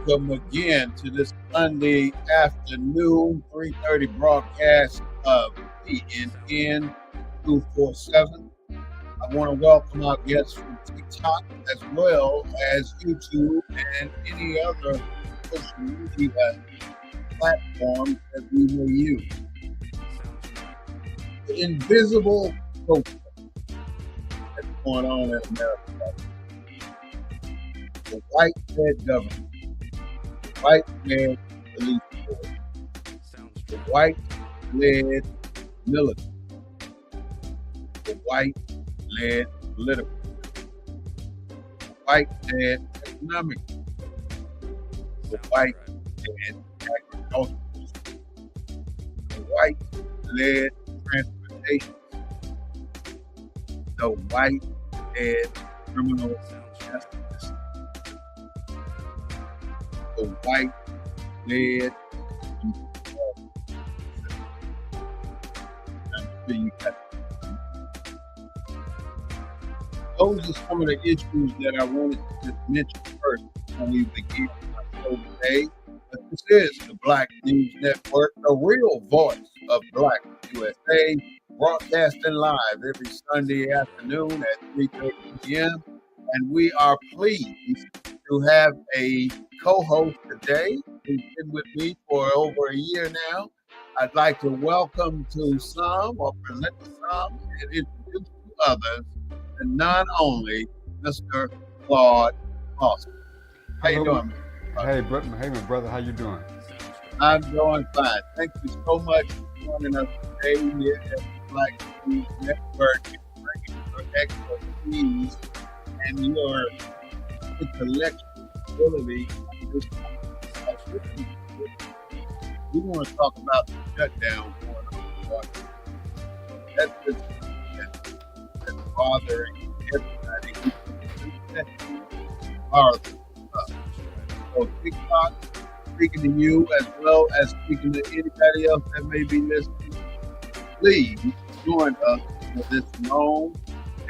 welcome again to this Sunday afternoon 3:30 broadcast of PNN 247. I want to welcome our guests from TikTok as well as YouTube and any other social media platforms that we may use. The invisible protest that's going on in America right now. The white-led government, the white-led police force, the white-led military, the white-led political, the white-led economic, the white-led agricultural, the white-led transportation, the white-led criminal justice, the white-led you got. Those are some of the issues that I wanted to mention first when we begin our show today. But this is the Black News Network, the real voice of Black USA, broadcasting live every Sunday afternoon at 3:30 p.m. And we are pleased to have a co-host today who's been with me for over a year now. I'd like to welcome to some or present to some and introduce to others the none only Mr. Claude Austin. How you Hello. doing, Mr. Claude? Hey, my brother. How you doing? I'm doing fine. Thank you so much for joining us today here at the Black News Network and bringing your expertise and your intellectual ability on this conversation. We want to talk about the shutdown going on. That's just that's bothering everybody. So TikTok, speaking to you as well as speaking to anybody else that may be listening, please join us for this long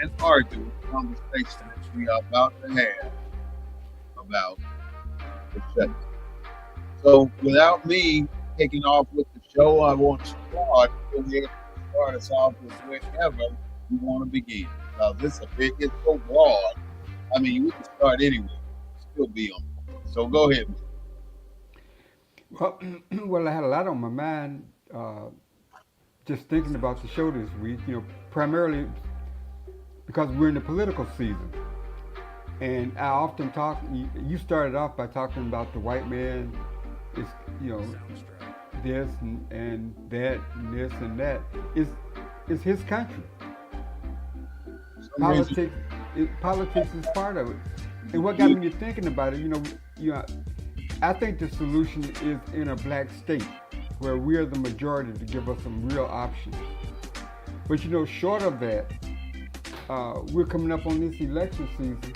and arduous conversation that we are about to have about the shutdown. So without me kicking off with the show, I want to start us off with wherever you want to begin. Because it's so broad. I mean, we can start anywhere, still be on point. So go ahead. Well, well, I had a lot on my mind just thinking about the show this week. Primarily because we're in the political season, and I often talk. You started off by talking about the white man is, you know, this and that and this and that. Is his country. For some reason, Politics is part of it. And what got me to thinking about it, I think the solution is in a black state where we are the majority to give us some real options. But short of that, we're coming up on this election season.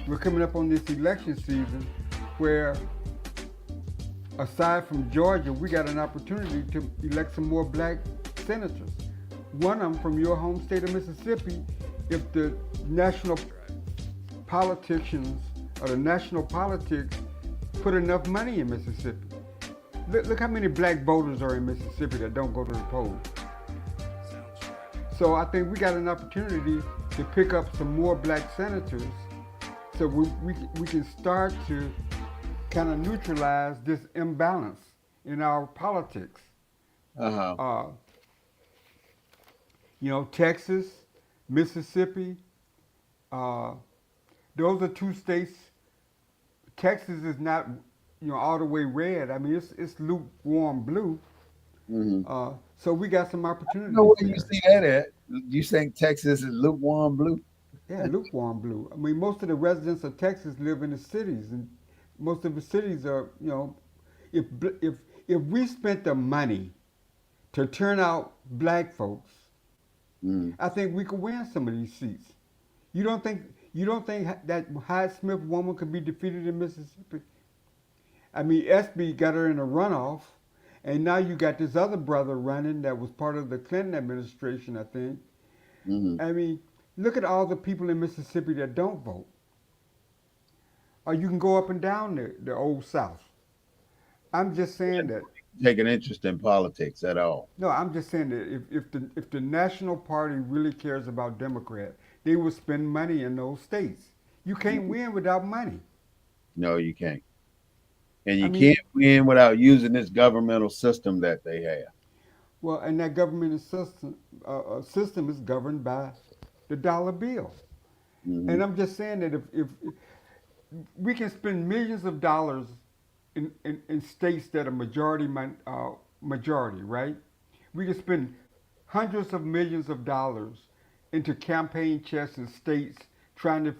We're coming up on this election season where, aside from Georgia, we got an opportunity to elect some more black senators. One of them from your home state of Mississippi, if the national politicians or the national politics put enough money in Mississippi. Look how many black voters are in Mississippi that don't go to the polls. So I think we got an opportunity to pick up some more black senators so we can start to kind of neutralize this imbalance in our politics. uh-huh. Texas, Mississippi, those are two states. Texas is not, all the way red. I mean, it's lukewarm blue. So we got some I know opportunities where you there. see that at. You think Texas is lukewarm blue? Yeah, lukewarm blue. I mean, most of the residents of Texas live in the cities, and most of the cities are, if if if we spent the money to turn out black folks, I think we could win some of these seats. You don't think that Hyde Smith woman could be defeated in Mississippi? I mean, SB got her in a runoff, and now you got this other brother running that was part of the Clinton administration, I think. Mm-hmm. I mean, look at all the people in Mississippi that don't vote. or you can go up and down the old South. I'm just saying that. Take an interest in politics at all. No, I'm just saying that if the National Party really cares about Democrat, they would spend money in those states. You can't win without money. No, you can't. And I you mean, can't win without using this governmental system that they have. well, and that government system is governed by the dollar bill. Hmm. And I'm just saying that if we can spend millions of dollars in states that are majority, right? We can spend hundreds of millions of dollars into campaign chests in states trying to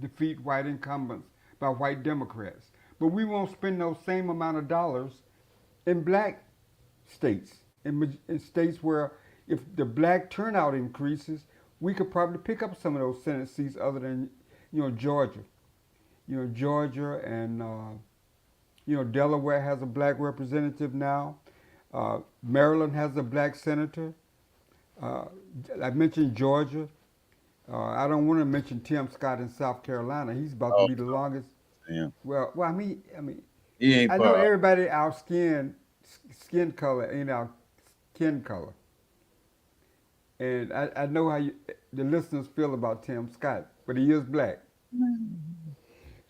defeat white incumbents by white Democrats. But we won't spend those same amount of dollars in black states, in states where if the black turnout increases, we could probably pick up some of those Senate seats other than, Georgia. Georgia and Delaware has a black representative now. Maryland has a black senator. Uh, I mentioned Georgia. I don't want to mention Tim Scott in South Carolina. He's about to Oh, be the longest. damn. Well, I mean, He ain't I know part. everybody our skin color ain't our skin color, and I know the listeners feel about Tim Scott, but he is black,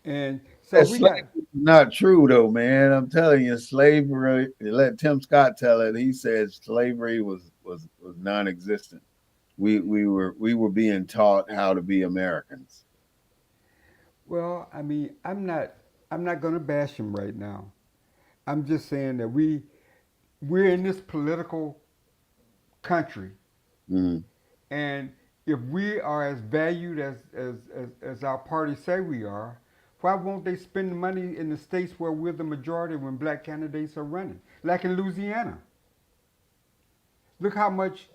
and so That we got. slavery is not true though, man. I'm telling you, slavery. Let Tim Scott tell it. He said slavery was non-existent. We were being taught how to be Americans. Well, I mean, I'm not going to bash him right now. I'm just saying that we're in this political country, Hmm. and if we are as valued as our party say we are, why won't they spend the money in the states where we're the majority when black candidates are running? Like in Louisiana. Look how much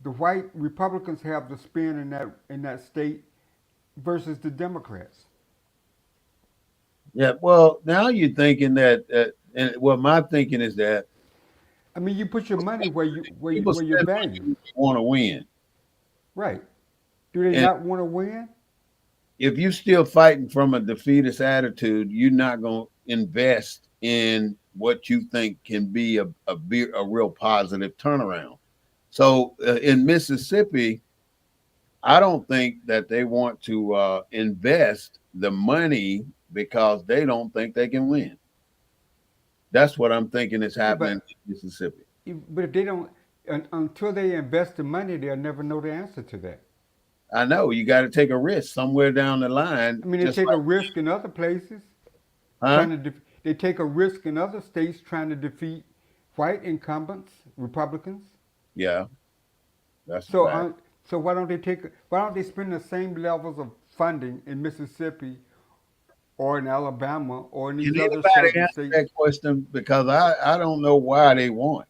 the white Republicans have to spend in that state versus the Democrats. Yeah. Well, now you're thinking that, and well, my thinking is that I mean, you put your money where you where you people where you're spend valued, money when they want to win, right? Do they and not want to win? if you still fighting from a defeatist attitude, you're not going to invest in what you think can be a real positive turnaround. So in Mississippi, I don't think that they want to invest the money because they don't think they can win. That's what I'm thinking is Yeah, happening but in Mississippi. if they don't, until they invest the money, they'll never know the answer to that. I know you got to take a risk somewhere down the line, I mean, they just take a like, risk in other places, huh? they take a risk in other states trying to defeat white incumbents, Republicans. Yeah, that's a So, fact. so why don't they spend the same levels of funding in Mississippi or in Alabama or in Can these other anybody southern answer states? that question? Because I don't know why they want.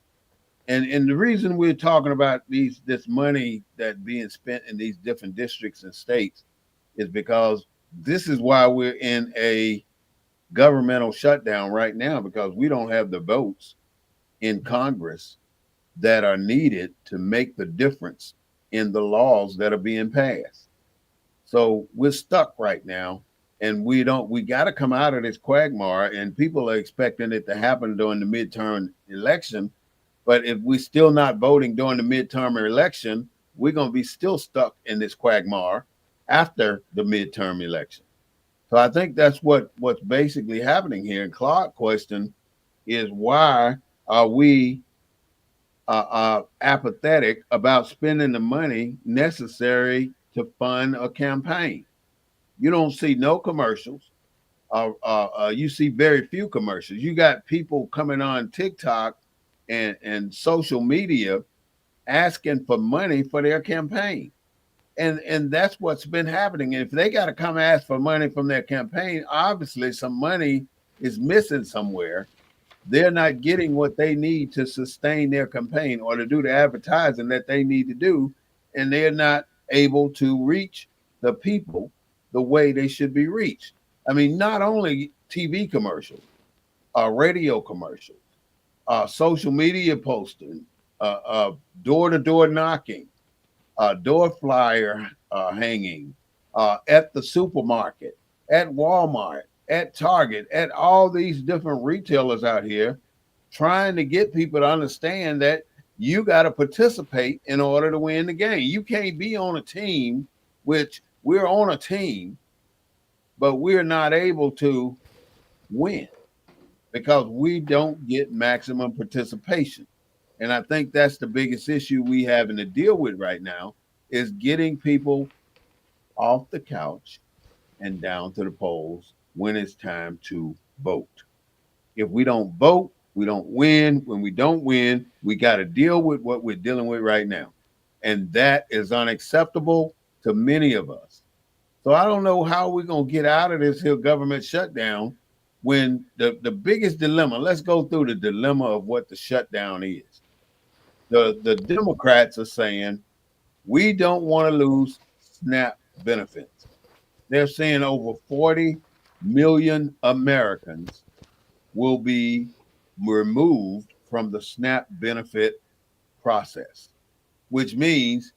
And the reason we're talking about this money that being spent in these different districts and states is because this is why we're in a governmental shutdown right now because we don't have the votes in Congress that are needed to make the difference in the laws that are being passed. So we're stuck right now, and we got to come out of this quagmire. And people are expecting it to happen during the midterm election, but if we're still not voting during the midterm election, we're going to be still stuck in this quagmire after the midterm election. So I think that's what's basically happening here. And Clark's question is why are we apathetic about spending the money necessary to fund a campaign? You don't see no commercials. You see very few commercials. You got people coming on TikTok and social media asking for money for their campaign. And that's what's been happening. If they got to come ask for money from their campaign, obviously some money is missing somewhere. They're not getting what they need to sustain their campaign or to do the advertising that they need to do, and they're not able to reach the people the way they should be reached. I mean, not only TV commercials, radio commercials, social media posting, door to door knocking, door flyer hanging at the supermarket. at Walmart, at Target, at all these different retailers out here, trying to get people to understand that you got to participate in order to win the game. You can't be on a team, which we're on a team, but we're not able to win because we don't get maximum participation. And I think that's the biggest issue we having to deal with right now is getting people off the couch and down to the polls when it's time to vote. If we don't vote, we don't win. When we don't win, we got to deal with what we're dealing with right now. And that is unacceptable to many of us. So I don't know how we're going to get out of this here government shutdown when the biggest dilemma, let's go through the dilemma of what the shutdown is. The Democrats are saying we don't want to lose SNAP benefits. They're saying over 40 million Americans will be removed from the SNAP benefit process, which means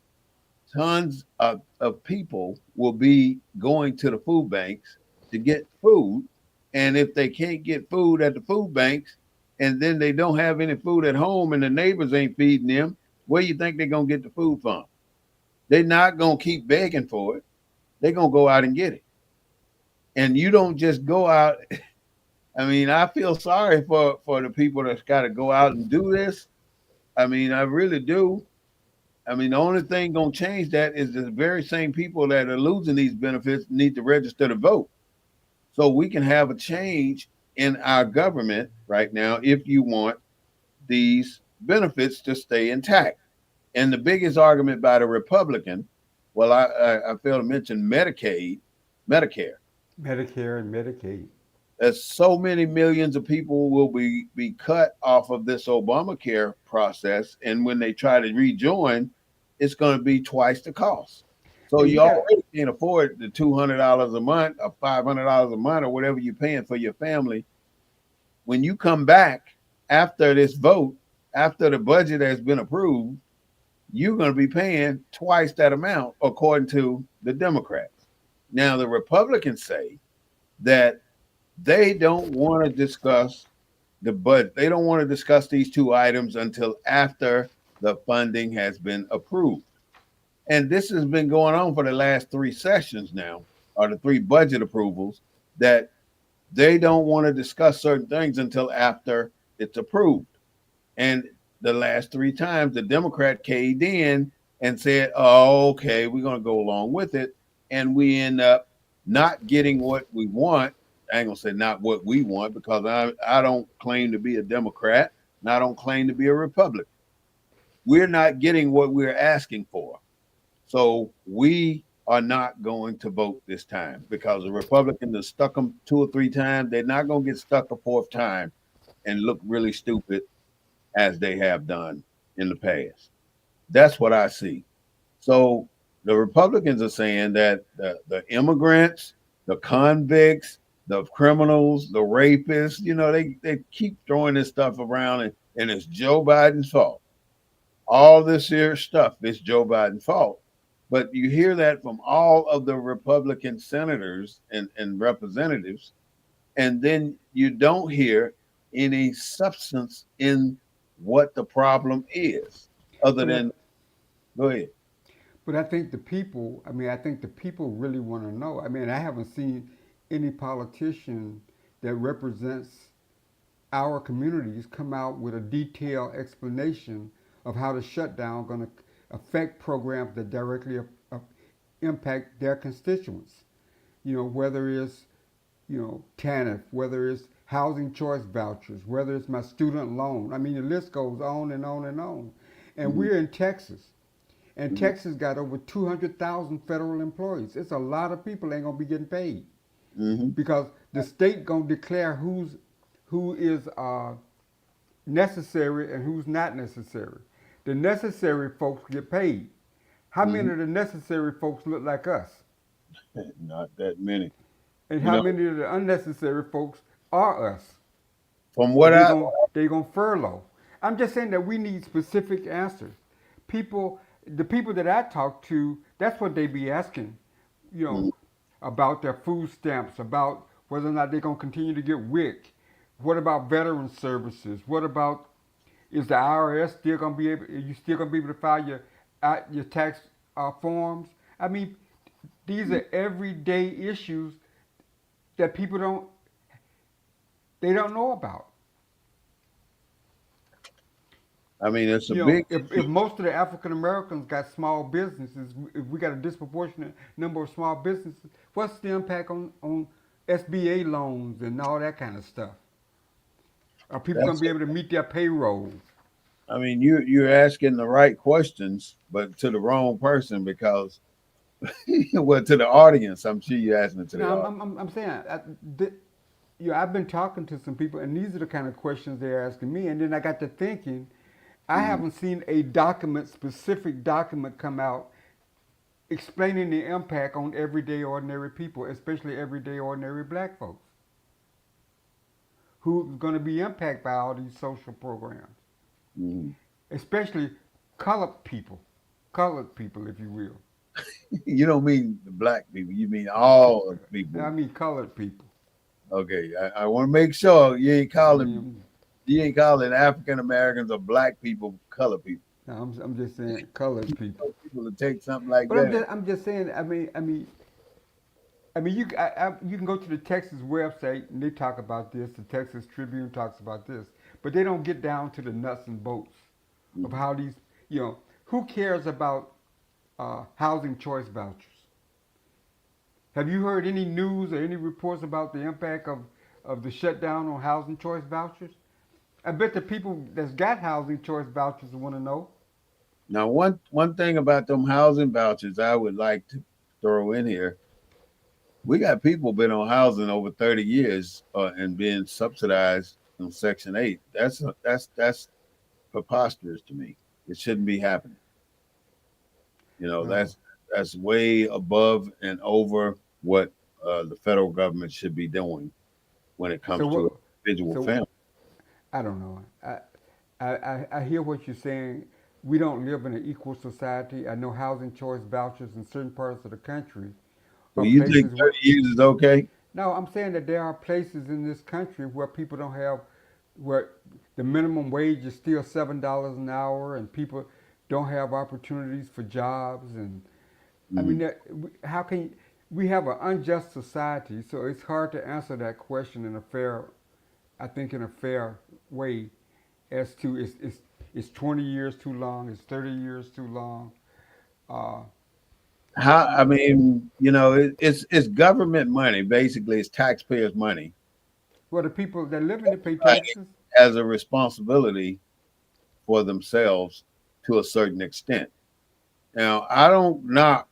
tons of people will be going to the food banks to get food. And if they can't get food at the food banks and then they don't have any food at home and the neighbors ain't feeding them, where you think they're going to get the food from? They're not going to keep begging for it. They're going to go out and get it. And you don't just go out. I mean, I feel sorry for the people that's got to go out and do this. I mean, I really do. I mean, the only thing gonna change that is the very same people that are losing these benefits need to register to vote. So we can have a change in our government right now if you want these benefits to stay intact. And the biggest argument by the Republican, well, I failed to mention Medicare. Medicare and Medicaid. As so many millions of people will be cut off of this Obamacare process, and when they try to rejoin, it's going to be twice the cost. So And you you got already can't afford the $200 a month or $500 a month or whatever you're paying for your family. When you come back after this vote, after the budget has been approved, you're going to be paying twice that amount, according to the Democrats. Now, the Republicans say that they don't want to discuss the budget. They don't want to discuss these two items until after the funding has been approved. And this has been going on for the last three sessions now, or the three budget approvals, that they don't want to discuss certain things until after it's approved. And the last three times, the Democrat caved in and said, oh, okay, we're going to go along with it. And we end up not getting what we want. I ain't going to say not what we want because I don't claim to be a Democrat and I don't claim to be a Republican. We're not getting what we're asking for. So we are not going to vote this time because the Republicans have stuck them two or three times. They're not going to get stuck a fourth time and look really stupid as they have done in the past. That's what I see. So the Republicans are saying that the immigrants, the convicts, the criminals, the rapists, they keep throwing this stuff around and it's Joe Biden's fault. All this here stuff is Joe Biden's fault. But you hear that from all of the Republican senators and representatives, and then you don't hear any substance in what the problem is, other but than go ahead. but I think the people. I mean, I think the people really want to know. I mean, I haven't seen any politician that represents our communities come out with a detailed explanation of how the shutdown going to affect programs that directly impact their constituents. Whether it's TANF, whether it's housing choice vouchers, whether it's my student loan. I mean, the list goes on and on and on. And Mm-hmm. we're in Texas. And Mm-hmm. Texas got over 200,000 federal employees. It's a lot of people ain't gonna be getting paid Mm-hmm. because the state gonna declare who is necessary and who's not necessary. The necessary folks get paid. How many Mm-hmm. of the necessary folks look like us? Not that many. And You how know, many of the unnecessary folks are us? from That what I they gonna furlough. I'm just saying that we need specific answers. People, the people that I talk to, that's what they be asking. You know, about their food stamps, about whether or not they're going to continue to get WIC. What about veteran services? What about, is the IRS still going to be able? Are you still going to be able to file your tax forms? I mean, these are everyday issues that people don't know about. I mean, it's a You know, big if issue. most of the African Americans got small businesses, if we got a disproportionate number of small businesses, what's the impact on SBA loans and all that kind of stuff? Are people going to That's be able to meet their payroll? I mean, you're asking the right questions, but to the wrong person because, well, to the audience. I'm sure you're asking it to the No, audience. I'm saying, I've been talking to some people, and these are the kind of questions they're asking me. And then I got to thinking, I Mhm. haven't seen a specific document come out explaining the impact on everyday ordinary people, especially everyday ordinary black folks, who's going to be impacted by all these social programs, Mhm. especially colored people, if you will. You don't mean the black people. You mean all the I people. mean colored people. Okay, I want to make sure I mean, you ain't calling African Americans or black people colored people. no, I'm just saying colored people. So people to take something like But that. I'm just saying. You can go to the Texas website and they talk about this. The Texas Tribune talks about this, but they don't get down to the nuts and bolts of Mhm. how these. You know, who cares about housing choice vouchers? Have you heard any news or any reports about the impact of the shutdown on housing choice vouchers? I bet the people that's got housing choice vouchers want to know. Now, one thing about them housing vouchers, I would like to throw in here. We got people been on housing over 30 years and being subsidized in Section 8. That's preposterous to me. It shouldn't be happening. You know, Well, that's way above and over what the federal government should be doing when it so comes to what? an individual So family. I don't know. I hear what you're saying. We don't live in an equal society. I know housing choice vouchers in certain parts of the country So are you think places where. 30 years is okay? No, I'm saying that there are places in this country where people don't have, where the minimum wage is still $7 an hour, and people don't have opportunities for jobs. And I mean, Mhm. how can we have an unjust society? So it's hard to answer that question in a fair, I think, in a fair way as to is 20 years too long? Is 30 years too long? Uh, How you I know, mean, it's government money. Basically, it's taxpayers' money. well, the people that live in it pay Everybody taxes. has a responsibility for themselves to a certain extent. Now, I don't knock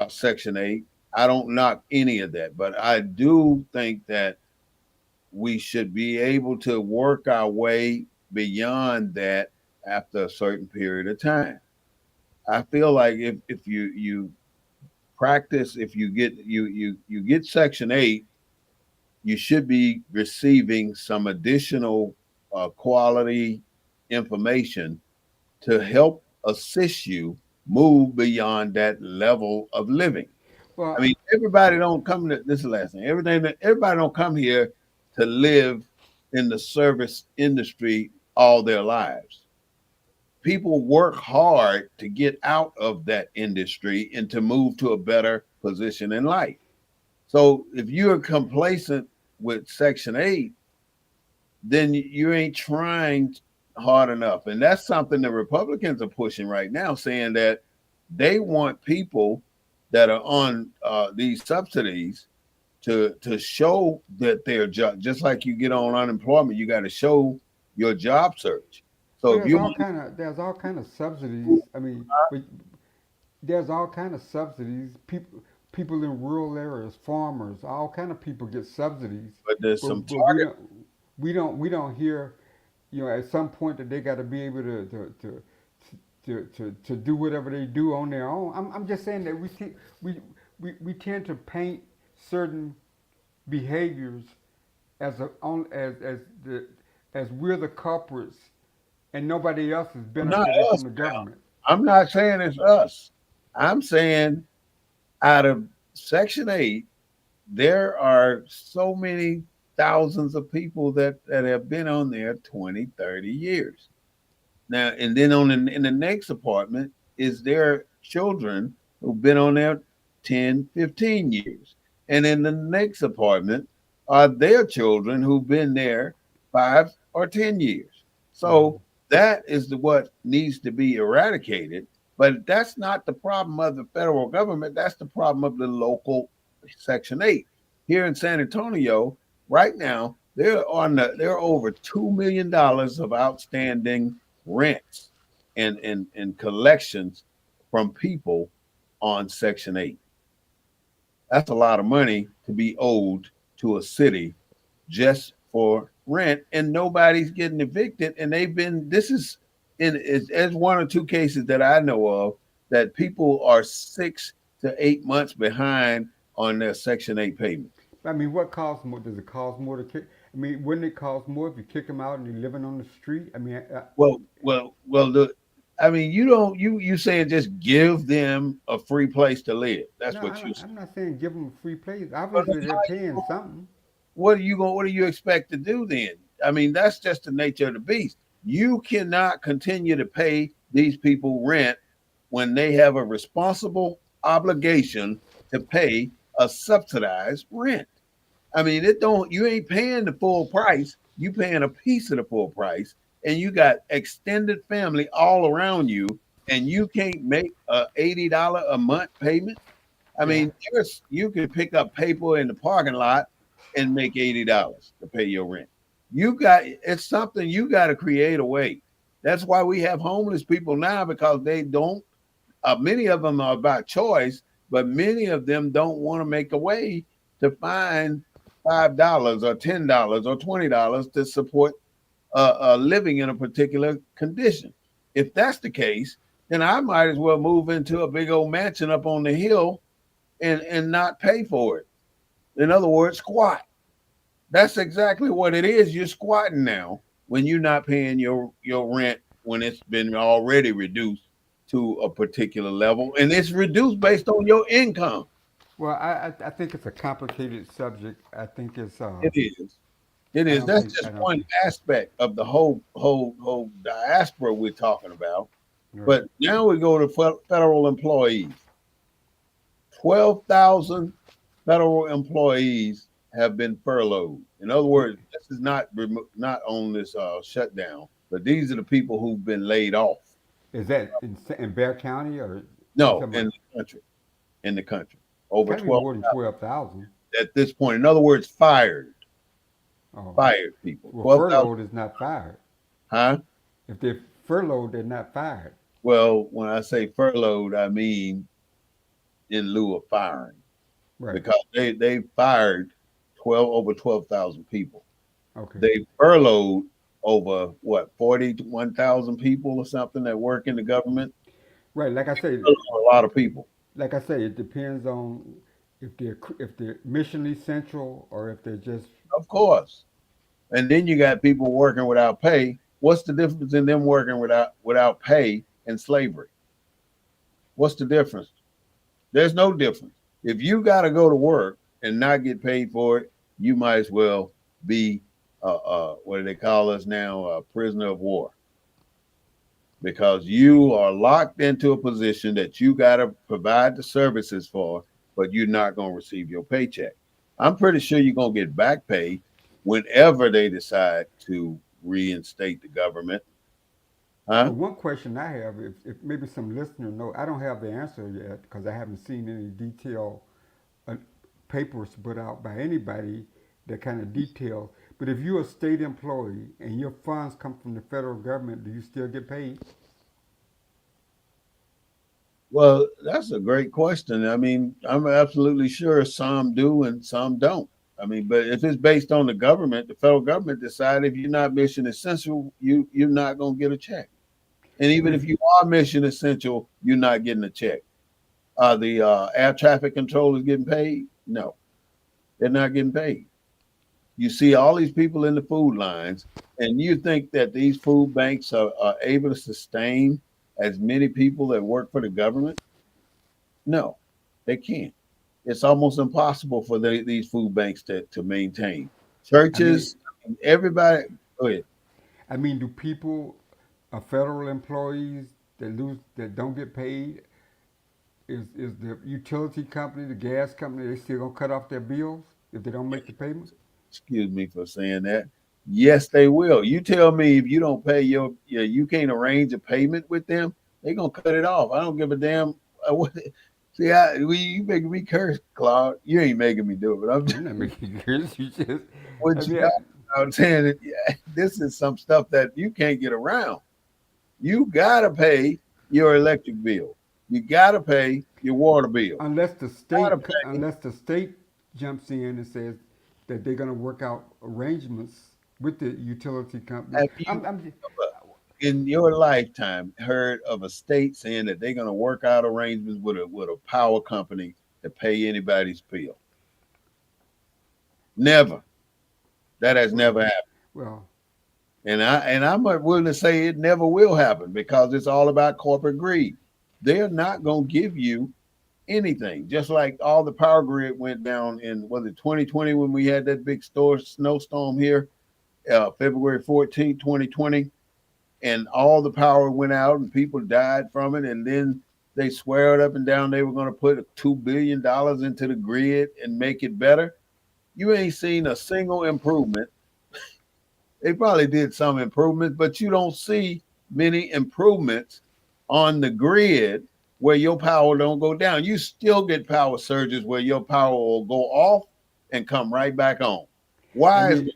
Section 8. I don't knock any of that, but I do think that we should be able to work our way beyond that after a certain period of time. I feel like if you practice, if you get Section 8, you should be receiving some additional quality information to help assist you move beyond that level of living. I Well, mean, everybody don't come to this is the last thing. Everybody don't come here to live in the service industry all their lives. People work hard to get out of that industry and to move to a better position in life. So if you're complacent with Section 8, then you ain't trying hard enough. And that's something the Republicans are pushing right now, saying that they want people that are on these subsidies to show that they're just like you get on unemployment, you got to show your job search. So well, if you there's all kind of subsidies. I mean, but there's all kind of subsidies. People in rural areas, farmers, all kind of people get subsidies, but there's but some but we target. don't we don't hear, at some point that they got to be able to do whatever they do on their own. I'm just saying that we we tend to paint certain behaviors as a, on as we're the culprits and nobody else is Not benefiting from us the now. government. I'm not saying it's us. I'm saying out of Section 8, there are so many thousands of people that have been on there 20, 30 years. Now, and then in the next apartment is their children who've been on there 10, 15 years. And in the next apartment are their children who've been there 5 or 10 years. So Mhm. that is what needs to be eradicated. But that's not the problem of the federal government. That's the problem of the local Section 8. Here in San Antonio, right now, there are over $2 million of outstanding rents and collections from people on Section 8. That's a lot of money to be owed to a city just for rent, and nobody's getting evicted. And this is as one or two cases that I know of that people are 6 to 8 months behind on their Section 8 payment. I mean, what costs more? Does it cost more to kick? I mean, wouldn't it cost more if you kick them out and they're living on the street? I mean, Well. I mean, you don't you saying just give them a free place to live. That's no, what you say. I'm not saying give them a free place. But Obviously, they're paying something. what do you expect to do then? I mean, that's just the nature of the beast. You cannot continue to pay these people rent when they have a responsible obligation to pay a subsidized rent. I mean, it don't you ain't paying the full price. You paying a piece of the full price, and you got extended family all around you, and you can't make a $80 a month payment. I Yeah. mean, you can pick up paper in the parking lot and make $80 to pay your rent. It's something you got to create a way. That's why we have homeless people now because they don't. Many of them are by choice, but many of them don't want to make a way to find $5 or $10 or $20 to support living in a particular condition. If that's the case, then I might as well move into a big old mansion up on the hill and not pay for it. In other words, squat. That's exactly what it is. You're squatting now when you're not paying your rent when it's been already reduced to a particular level, and it's reduced based on your income. Well, I think it's a complicated subject. I think it's It is. It I is. don't That's think just I don't one think aspect of the whole diaspora we're talking about. right. But now we go to federal employees. 12,000 federal employees have been furloughed. In other words, this is not on this shutdown, but these are the people who've been laid off. Is that in Bear County or you No, talking in about? the country, in the country, over Got to be 12 more than 12,000. at this point. In other words, Oh, fired people. well, 12,000, furloughed is not fired. huh? If they're furloughed, they're not fired. Well, when I say furloughed, I mean in lieu of firing Right. because they fired 12,000 people. Okay. They furloughed over what 41,000 people or something that work in the government. Right. A lot of people, Like I say, it depends on if they're missionally central or if they're just of course. And then you got people working without pay. What's the difference in them working without pay and slavery? What's the difference? There's no difference. If you got to go to work and not get paid for it, you might as well be what do they call us now? A prisoner of war, because you are locked into a position that you got to provide the services for, but you're not going to receive your paycheck. I'm pretty sure you're going to get back pay whenever they decide to reinstate the government. Huh? one question I have, if maybe some listener know, I don't have the answer yet because I haven't seen any detailed uh, papers put out by anybody that kind of detail. But if you're a state employee and your funds come from the federal government, do you still get paid? Well, that's a great question. I mean, I'm absolutely sure some do and some don't. I mean, but if it's based on the government, the federal government decide if you're not mission essential, you're not going to get a check. And But even if if you are mission essential, you're not getting a check. Are the air traffic controllers getting paid? No, they're not getting paid. You see all these people in the food lines, and you think that these food banks are able to sustain as many people that work for the government? No, they can't. It's almost impossible for these food banks to maintain. I mean, Churches, everybody. Go ahead. do people, federal employees that don't get paid, is the utility company, the gas company, they still gonna cut off their bills if they don't make the payment? Excuse me for saying that. Yes, they will. You tell me if you don't pay you can't arrange a payment with them, they're gonna cut it off. I don't give a damn. See, you making me curse, Claude. You ain't making me do it, but I'm just I'm not making yours. You just, I what you mean, got. I'm saying that this is some stuff that you can't get around. You gotta pay your electric bill. You gotta pay your water bill. Gotta pay. unless the state jumps in and says that they're gonna work out arrangements with the utility company. Have you in your lifetime heard of a state saying that they're going to work out arrangements with a power company to pay anybody's bill? Never. That has Well, never happened. well, And I'm willing to say it never will happen because it's all about corporate greed. They're not going to give you anything. Just like all the power grid went down in was it 2020 when we had that big snowstorm here, February 14th, 2020, and all the power went out and people died from it. And then they swear it up and down they were going to put $2 billion into the grid and make it better. You ain't seen a single improvement. They probably did some improvements, but you don't see many improvements on the grid where your power don't go down. You still get power surges where your power will go off and come right back on. I Why is mean,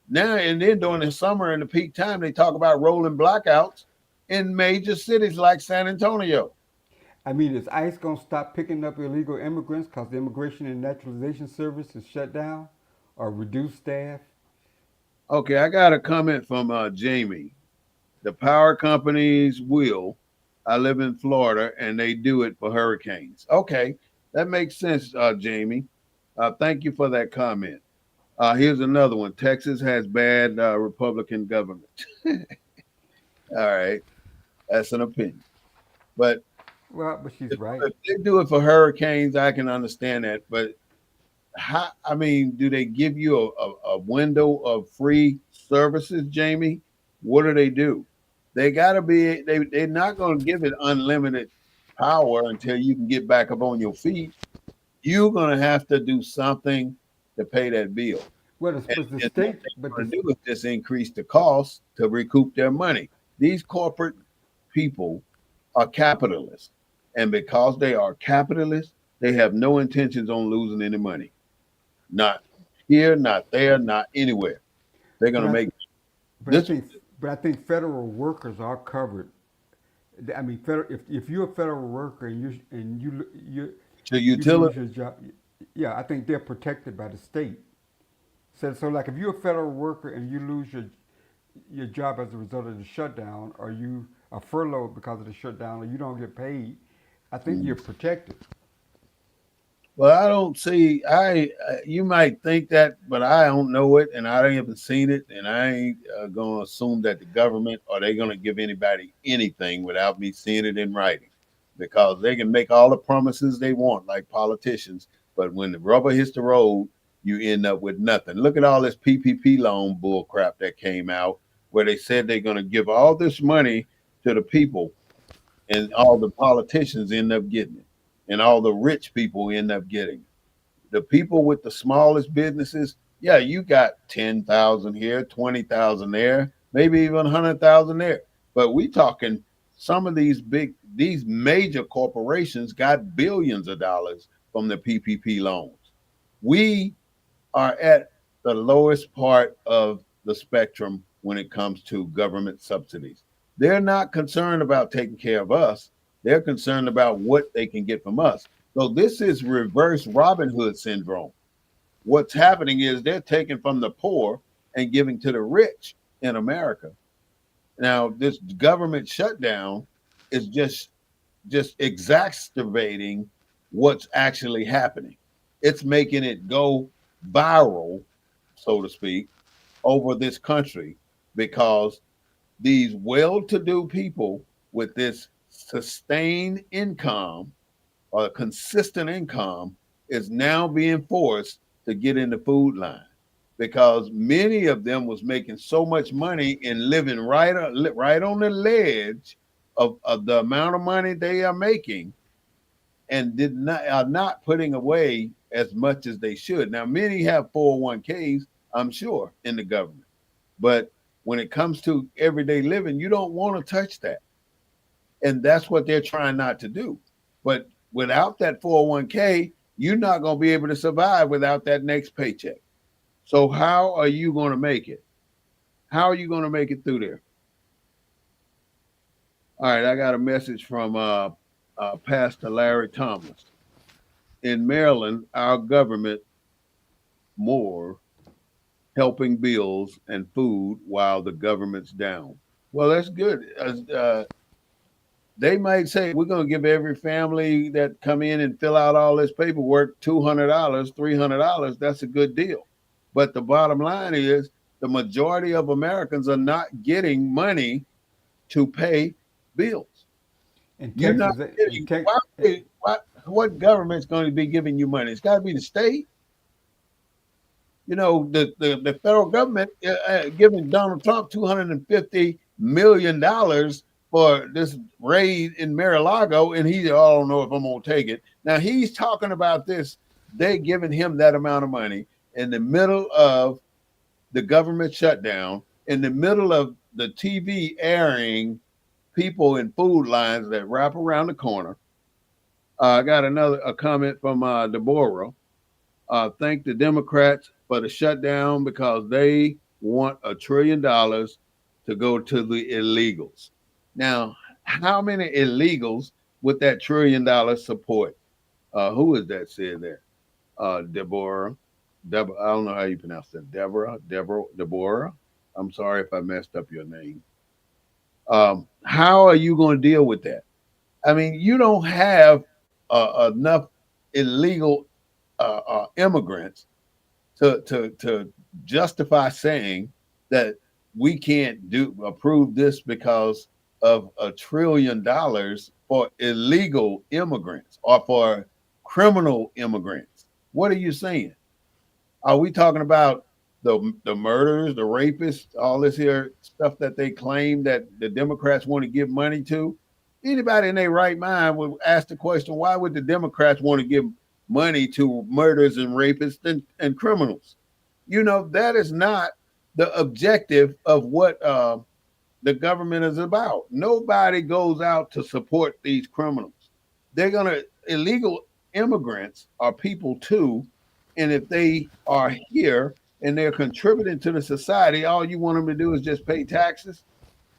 now and then during the summer and the peak time, they talk about rolling blackouts in major cities like San Antonio. is ICE gonna stop picking up illegal immigrants because the Immigration and Naturalization Service is shut down or reduce staff? Okay, I got a comment from Jamie. The power companies will. I live in Florida and they do it for hurricanes. Okay, that makes sense, Jamie. Thank you for that comment. Here's another one. Texas has bad Republican government. All right, that's an opinion. But Well, but she's if, right. if they do it for hurricanes, I can understand that. But how? I mean, do they give you a window of free services, Jamie? What do they do? They got to be. They're not going to give it unlimited power until you can get back up on your feet. You're going to have to do something to pay that bill. Well, And, but the and what state, but they're going to do is just increase the cost to recoup their money. These corporate people are capitalists. And because they are capitalists, they have no intentions on losing any money. Not here, not there, not anywhere. They're going but to I, make but I this think, but I think federal workers are covered. If you're a federal worker and to you lose utility. your job, yeah, I think they're protected by the state. So like if you're a federal worker and you lose your job as a result of the shutdown, or you are furloughed because of the shutdown, or you don't get paid, I think you're protected. Well, I don't see. You might think that, but I don't know it, and I haven't seen it, and I ain't going to assume that the government are they going to give anybody anything without me seeing it in writing, because they can make all the promises they want, like politicians, but when the rubber hits the road, you end up with nothing. Look at all this PPP loan bull crap that came out, where they said they're going to give all this money to the people, and all the politicians end up getting it, and all the rich people end up getting it. The people with the smallest businesses, yeah, you got 10,000 here, 20,000 there, maybe even 100,000 there. But we talking some of these major corporations got billions of dollars from the PPP loans. We are at the lowest part of the spectrum when it comes to government subsidies. They're not concerned about taking care of us. They're concerned about what they can get from us. So this is reverse Robin Hood syndrome. What's happening is they're taking from the poor and giving to the rich in America. Now, this government shutdown is just exacerbating what's actually happening. It's making it go viral, so to speak, over this country because these well to do people with this sustained income or consistent income is now being forced to get in the food line because many of them was making so much money and living right on the ledge of the amount of money they are making and did not are not putting away as much as they should. Now, many have 401ks, I'm sure, in the government, but when it comes to everyday living, you don't want to touch that, and that's what they're trying not to do. But without that 401k, you're not going to be able to survive without that next paycheck. So how are you going to make it? How are you going to make it through there? All right, I got a message from Pastor Larry Thomas. In Maryland, our government more helping bills and food while the government's down. Well, that's good. They might say we're going to give every family that come in and fill out all this paperwork $200, $300. That's a good deal. But the bottom line is the majority of Americans are not getting money to pay bills. In You're not Texas, getting what government's going to be giving you money? It's got to be the state. You know, the federal government giving Donald Trump $250 million for this raid in Mar-a-Lago, and he, oh, I don't know if I'm gonna take it. Now he's talking about this. They giving him that amount of money in the middle of the government shutdown, in the middle of the TV airing people in food lines that wrap around the corner. I got a comment from Deborah. Thank the Democrats for the shutdown because they want $1 trillion to go to the illegals. Now, how many illegals would that $1 trillion support? Who is that said there? Deborah. I don't know how you pronounce that. Deborah. I'm sorry if I messed up your name. How are you going to deal with that? I mean, you don't have enough illegal immigrants to justify saying that we can't do approve this because of $1 trillion for illegal immigrants or for criminal immigrants. What are you saying? Are we talking about the murders, the rapists, all this here stuff that they claim that the Democrats want to give money to? Anybody in their right mind would ask the question, why would the Democrats want to give money to murderers and rapists and criminals? You know, that is not the objective of what the government is about. Nobody goes out to support these criminals. They're going to, illegal immigrants are people too. And if they are here and they're contributing to the society, all you want them to do is just pay taxes.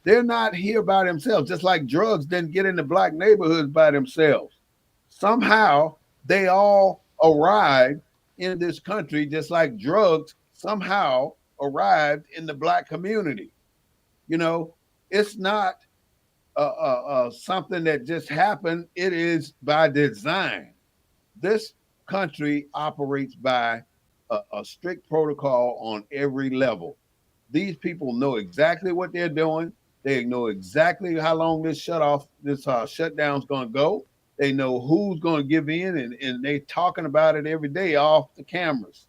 They're not here by themselves, just like drugs didn't get into black neighborhoods by themselves. Somehow they all arrived in this country, just like drugs somehow arrived in the black community. You know, it's not something that just happened, it is by design. This country operates by a strict protocol on every level. These people know exactly what they're doing. They know exactly how long this shutdown is going to go. They know who's going to give in, and they're talking about it every day off the cameras.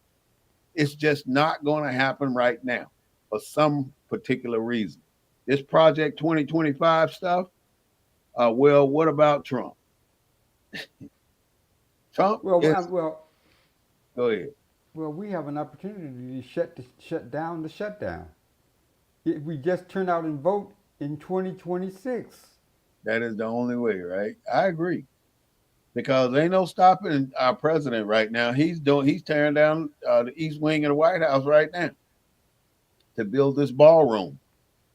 It's just not going to happen right now for some particular reason. This Project 2025 stuff, well, what about Trump? Trump well, is, well, go ahead. well, we have an opportunity to shut down the shutdown. If we just turn out and vote in 2026. That is the only way, right? I agree. Because ain't no stopping our president right now. He's tearing down the east wing of the White House right now to build this ballroom.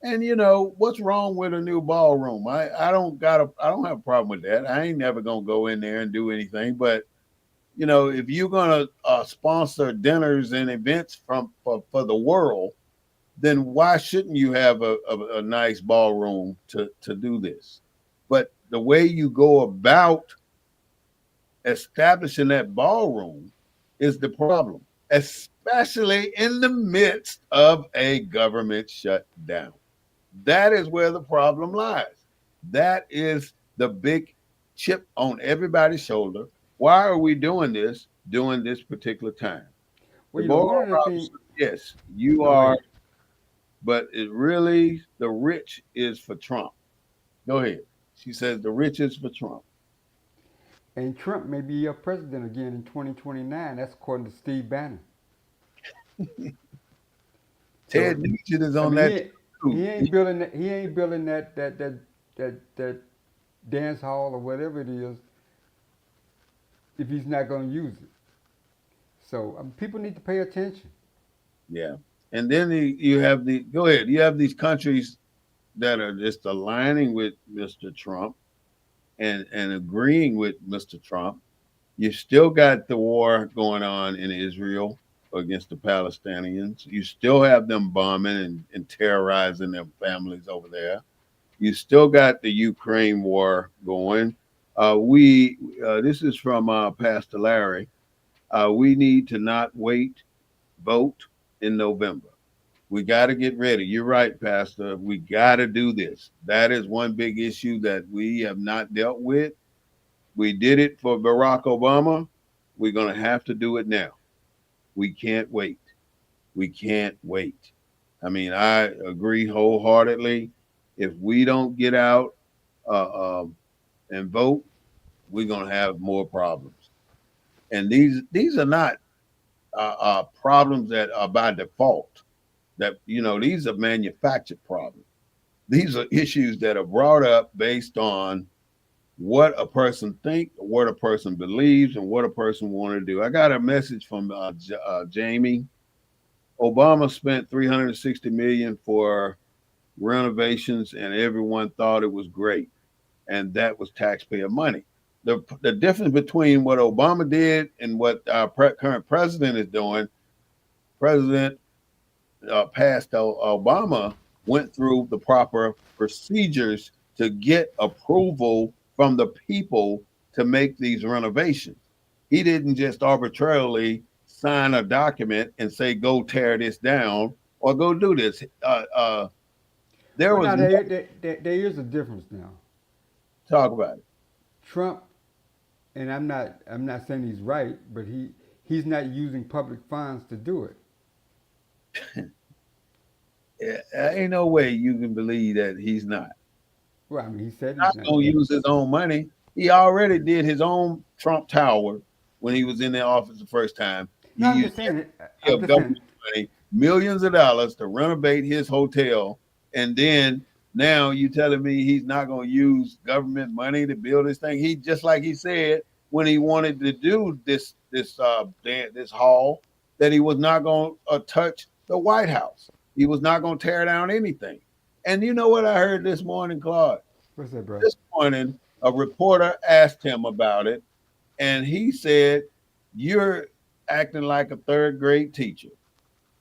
And you know what's wrong with a new ballroom? I don't have a problem with that. I ain't never gonna go in there and do anything. But you know, if you're gonna sponsor dinners and events for the world, then why shouldn't you have a nice ballroom to do this? But the way you go about establishing that ballroom is the problem, especially in the midst of a government shutdown. That is where the problem lies. That is the big chip on everybody's shoulder. Why are we doing this? during this particular time. The Well, you know, moral one of the things. officer, yes, you No, go are, ahead. but it really the rich is for Trump. Go ahead. She says the rich is for Trump. And Trump may be your president again in 2029. That's according to Steve Bannon. Ted So, Nugent is I on mean, that too. he ain't building that, he ain't building that dance hall or whatever it is if he's not going to use it. So people need to pay attention. Yeah. And then you have the go ahead. You have these countries that are just aligning with Mr. Trump and agreeing with Mr. Trump. You still got the war going on in Israel against the Palestinians. You still have them bombing and terrorizing their families over there. You still got the Ukraine war going. We This is from Pastor Larry. We need to not wait, vote in November. We got to get ready. You're right, Pastor. We got to do this. That is one big issue that we have not dealt with. We did it for Barack Obama. We're going to have to do it now. We can't wait. We can't wait. I mean, I agree wholeheartedly. If we don't get out and vote, we're going to have more problems. And these are not problems that are by default. That these are manufactured problems. These are issues that are brought up based on what a person thinks, what a person believes, and what a person want to do. I got a message from Jamie. Obama spent 360 million for renovations, and everyone thought it was great, and that was taxpayer money. The difference between what Obama did and what our current president is doing, President passed Obama went through the proper procedures to get approval from the people to make these renovations. He didn't just arbitrarily sign a document and say, go tear this down or go do this. There Well, was now no there is a difference now. talk about Trump, and I'm not saying he's right, but he's not using public funds to do it. it. Ain't no way you can believe that he's not. Well, I mean, he said Not he's not. going to use his own money. He already did his own Trump Tower when he was in the office the first time. He No, I'm used just saying it. I'm of just saying. government money, millions of dollars to renovate his hotel, and then now you telling me he's not going to use government money to build this thing? He just like he said when he wanted to do this hall that he was not going to touch the White House. He was not going to tear down anything. And you know what I heard this morning, Claude? What's that, bro? This morning, a reporter asked him about it, and he said, "You're acting like a third grade teacher,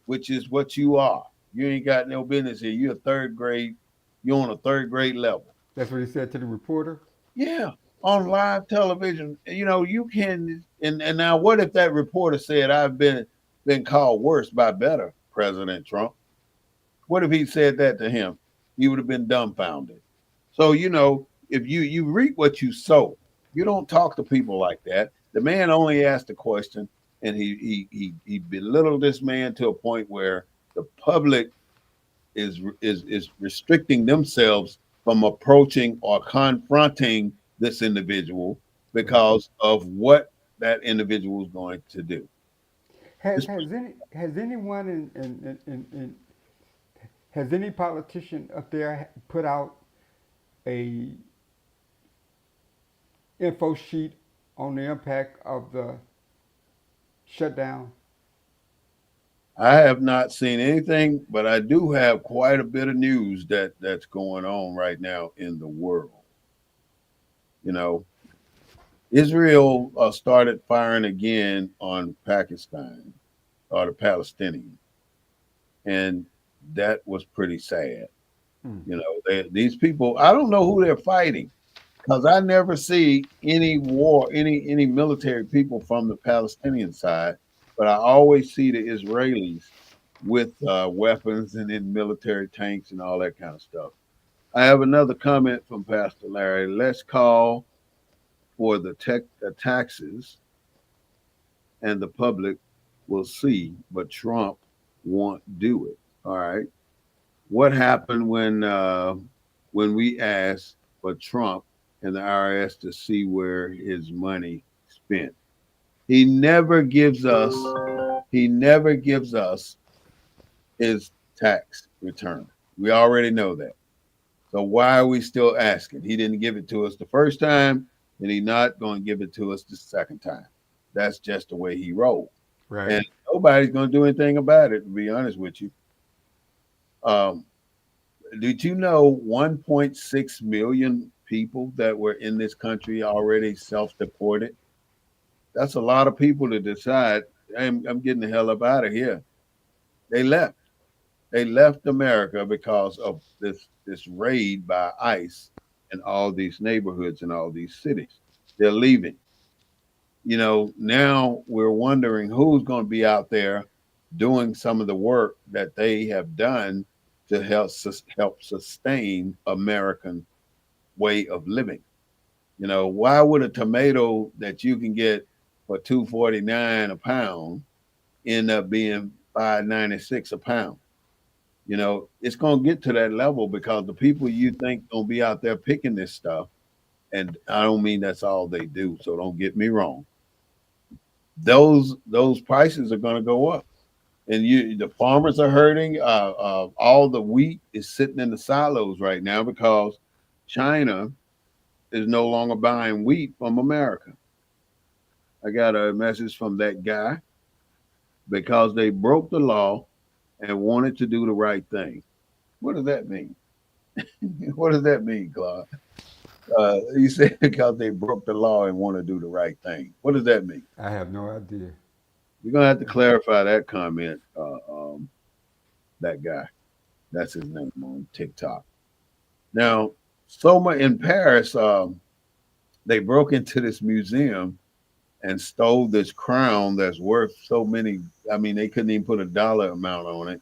which is what you are. You ain't got no business here. You're a third grade. You're on a third grade level." That's what he said to the reporter. Yeah, on live television. You can. And now, what if that reporter said, "I've been called worse by better President Trump"? What if he said that to him? He would have been dumbfounded. So if you reap what you sow, you don't talk to people like that. The man only asked a question, and he belittled this man to a point where the public is restricting themselves from approaching or confronting this individual Right. because of what that individual is going to do. Has This, has any has anyone has any politician up there put out a info sheet on the impact of the shutdown? I have not seen anything, but I do have quite a bit of news that's going on right now in the world. You know, Israel started firing again on Pakistan or the Palestinians, and that was pretty sad. Hmm. These people, I don't know who they're fighting because I never see any war, any military people from the Palestinian side, but I always see the Israelis with weapons and in military tanks and all that kind of stuff. I have another comment from Pastor Larry. Let's call for the taxes and the public will see, but Trump won't do it. All right. What happened when we asked for Trump and the IRS to see where his money spent? He never gives us he never gives us his tax return. We already know that. So why are we still asking? He didn't give it to us the first time, and he's not going to give it to us the second time. That's just the way he rolled. Right. And nobody's going to do anything about it, to be honest with you. Um, did you know 1.6 million people that were in this country already self-deported? That's a lot of people to decide, I'm getting the hell up out of here. They left. They left America because of this raid by ICE in all these neighborhoods and all these cities. They're leaving. Now we're wondering who's going to be out there doing some of the work that they have done to help sustain American way of living. Why would a tomato that you can get for 2.49 a pound end up being 5.96 a pound? It's going to get to that level because the people you think going to be out there picking this stuff, and I don't mean that's all they do, so don't get me wrong. Those prices are going to go up, and the farmers are hurting. All the wheat is sitting in the silos right now because China is no longer buying wheat from America. I got a message from that guy because they broke the law and wanted to do the right thing. What does that mean? What does that mean, Claude? You said because they broke the law and want to do the right thing. What does that mean? I have no idea. You're gonna have to clarify that comment. That guy, that's his name on TikTok. Now, so much in Paris, they broke into this museum and stole this crown that's worth so many. I mean, they couldn't even put a dollar amount on it.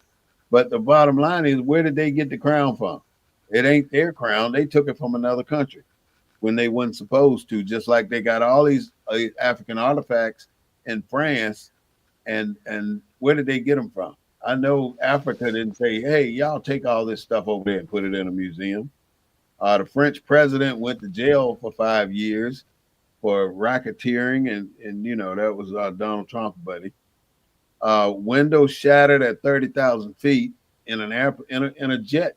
But the bottom line is, where did they get the crown from? It ain't their crown. They took it from another country when they weren't supposed to. Just like they got all these African artifacts in France, and where did they get them from? I know Africa didn't say, "Hey, y'all take all this stuff over there and put it in a museum." The French president went to jail for 5 years for racketeering, and that was Donald Trump, buddy. Window shattered at 30,000 feet in an air in a jet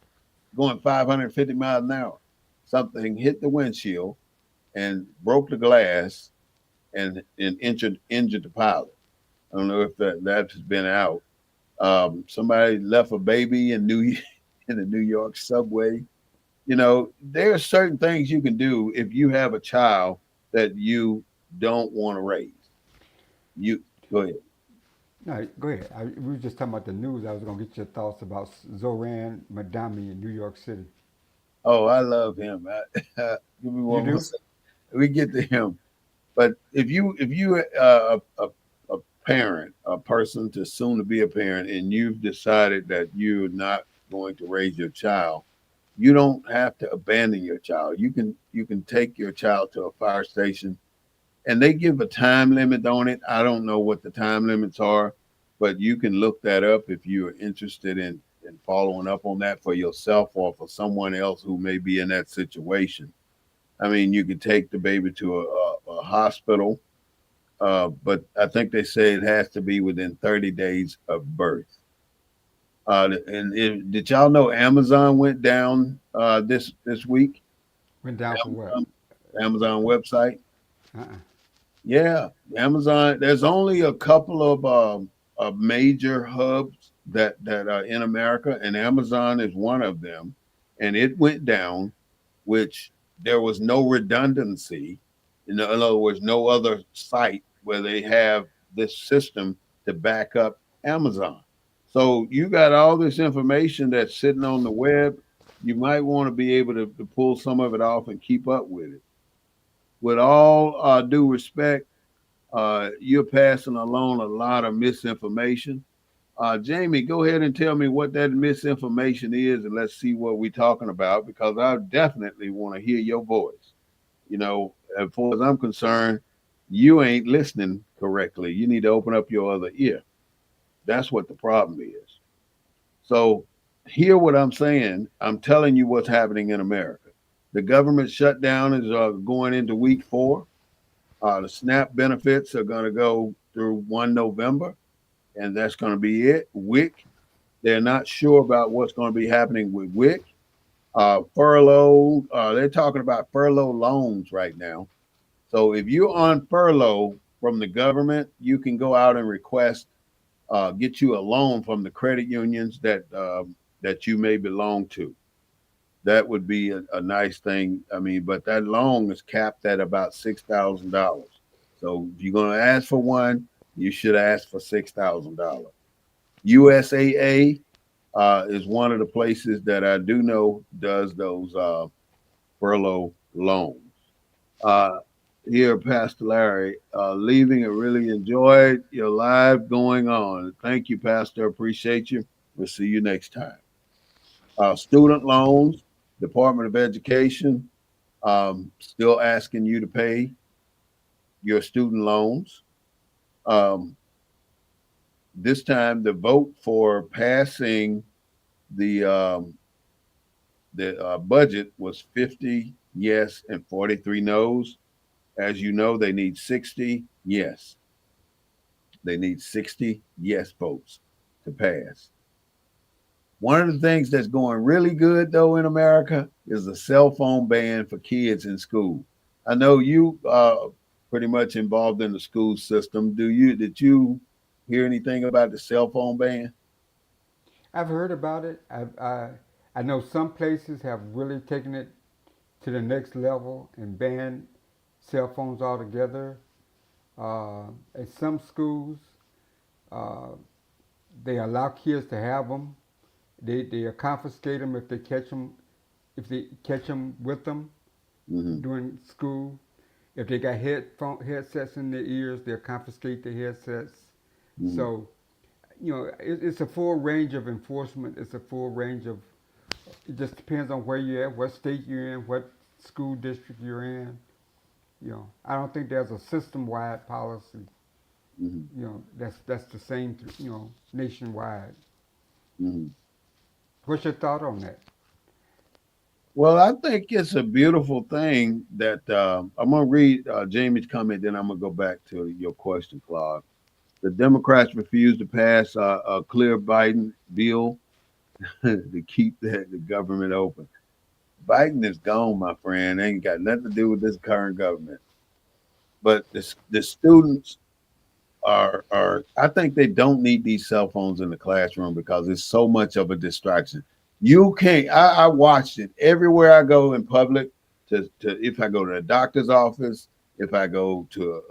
going 550 miles an hour. Something hit the windshield and broke the glass and injured the pilot. I don't know if that's been out. Somebody left a baby in in the New York subway. There are certain things you can do if you have a child that you don't want to raise. You go ahead. No, go ahead. We were just talking about the news. I was going to get your thoughts about Zoran Madami in New York City. Oh, I love him. Give me You one more do? second. We get to him. But if you a parent, a person to soon to be a parent, and you've decided that you're not going to raise your child, you don't have to abandon your child. You can take your child to a fire station, and they give a time limit on it. I don't know what the time limits are, but you can look that up if you're interested in following up on that for yourself or for someone else who may be in that situation. I mean, you could take the baby to a hospital, but I think they say it has to be within 30 days of birth. Did y'all know Amazon went down this week? Went down for what? Amazon, Amazon website. Uh-uh. Yeah, Amazon. There's only a couple of major hubs that are in America, and Amazon is one of them. And it went down, which there was no redundancy. In other words, no other site where they have this system to back up Amazon. So you got all this information that's sitting on the web. You might want to be able to pull some of it off and keep up with it. With all due respect, you're passing along a lot of misinformation. Jamie, go ahead and tell me what that misinformation is, and let's see what we're talking about because I definitely want to hear your voice. As far as I'm concerned, you ain't listening correctly. You need to open up your other ear. That's what the problem is. So, hear what I'm saying. I'm telling you what's happening in America. The government shutdown is going into week 4. The SNAP benefits are going to go through 1 November, and that's going to be it. WIC, they're not sure about what's going to be happening with WIC. Furlough, they're talking about furlough loans right now. So if you're on furlough from the government, you can go out and request, get you a loan from the credit unions that you may belong to. That would be a nice thing. I mean, but that loan is capped at about $6,000. So if you're going to ask for one, you should ask for $6,000. USAA is one of the places that I do know does those furlough loans. Uh, Here, Pastor Larry, leaving. I really enjoyed your live going on. Thank you, Pastor. Appreciate you. We'll see you next time. Student loans, Department of Education, still asking you to pay your student loans. Um, this time, the vote for passing the budget was 50 yes and 43 no's. As you know, they need 60 yes. They need 60 yes votes to pass. One of the things that's going really good though in America is the cell phone ban for kids in school. I know you pretty much involved in the school system. Did you hear anything about the cell phone ban? I've heard about it. I know some places have really taken it to the next level and banned cell phones altogether. At some schools, uh, they allow kids to have them. They confiscate them if they catch them with them Hmm. during school. If they got headsets in their ears, they'll confiscate the headsets. Hmm. So it's a full range of enforcement. It's a full range of. It just depends on where you're at, what state you're in, what school district you're in. I don't think there's a system-wide policy. Hmm. That's the same. Nationwide. Hmm. What's your thought on that? Well, I think it's a beautiful thing that I'm going to read Jamie's comment, then I'm going to go back to your question, Claude. The Democrats refused to pass a clear Biden bill to keep the government open. Biden is gone, my friend. Ain't got nothing to do with this current government. But the students are I think they don't need these cell phones in the classroom because it's so much of a distraction. You can't. I watched it everywhere I go in public. To if I go to the doctor's office, if I go to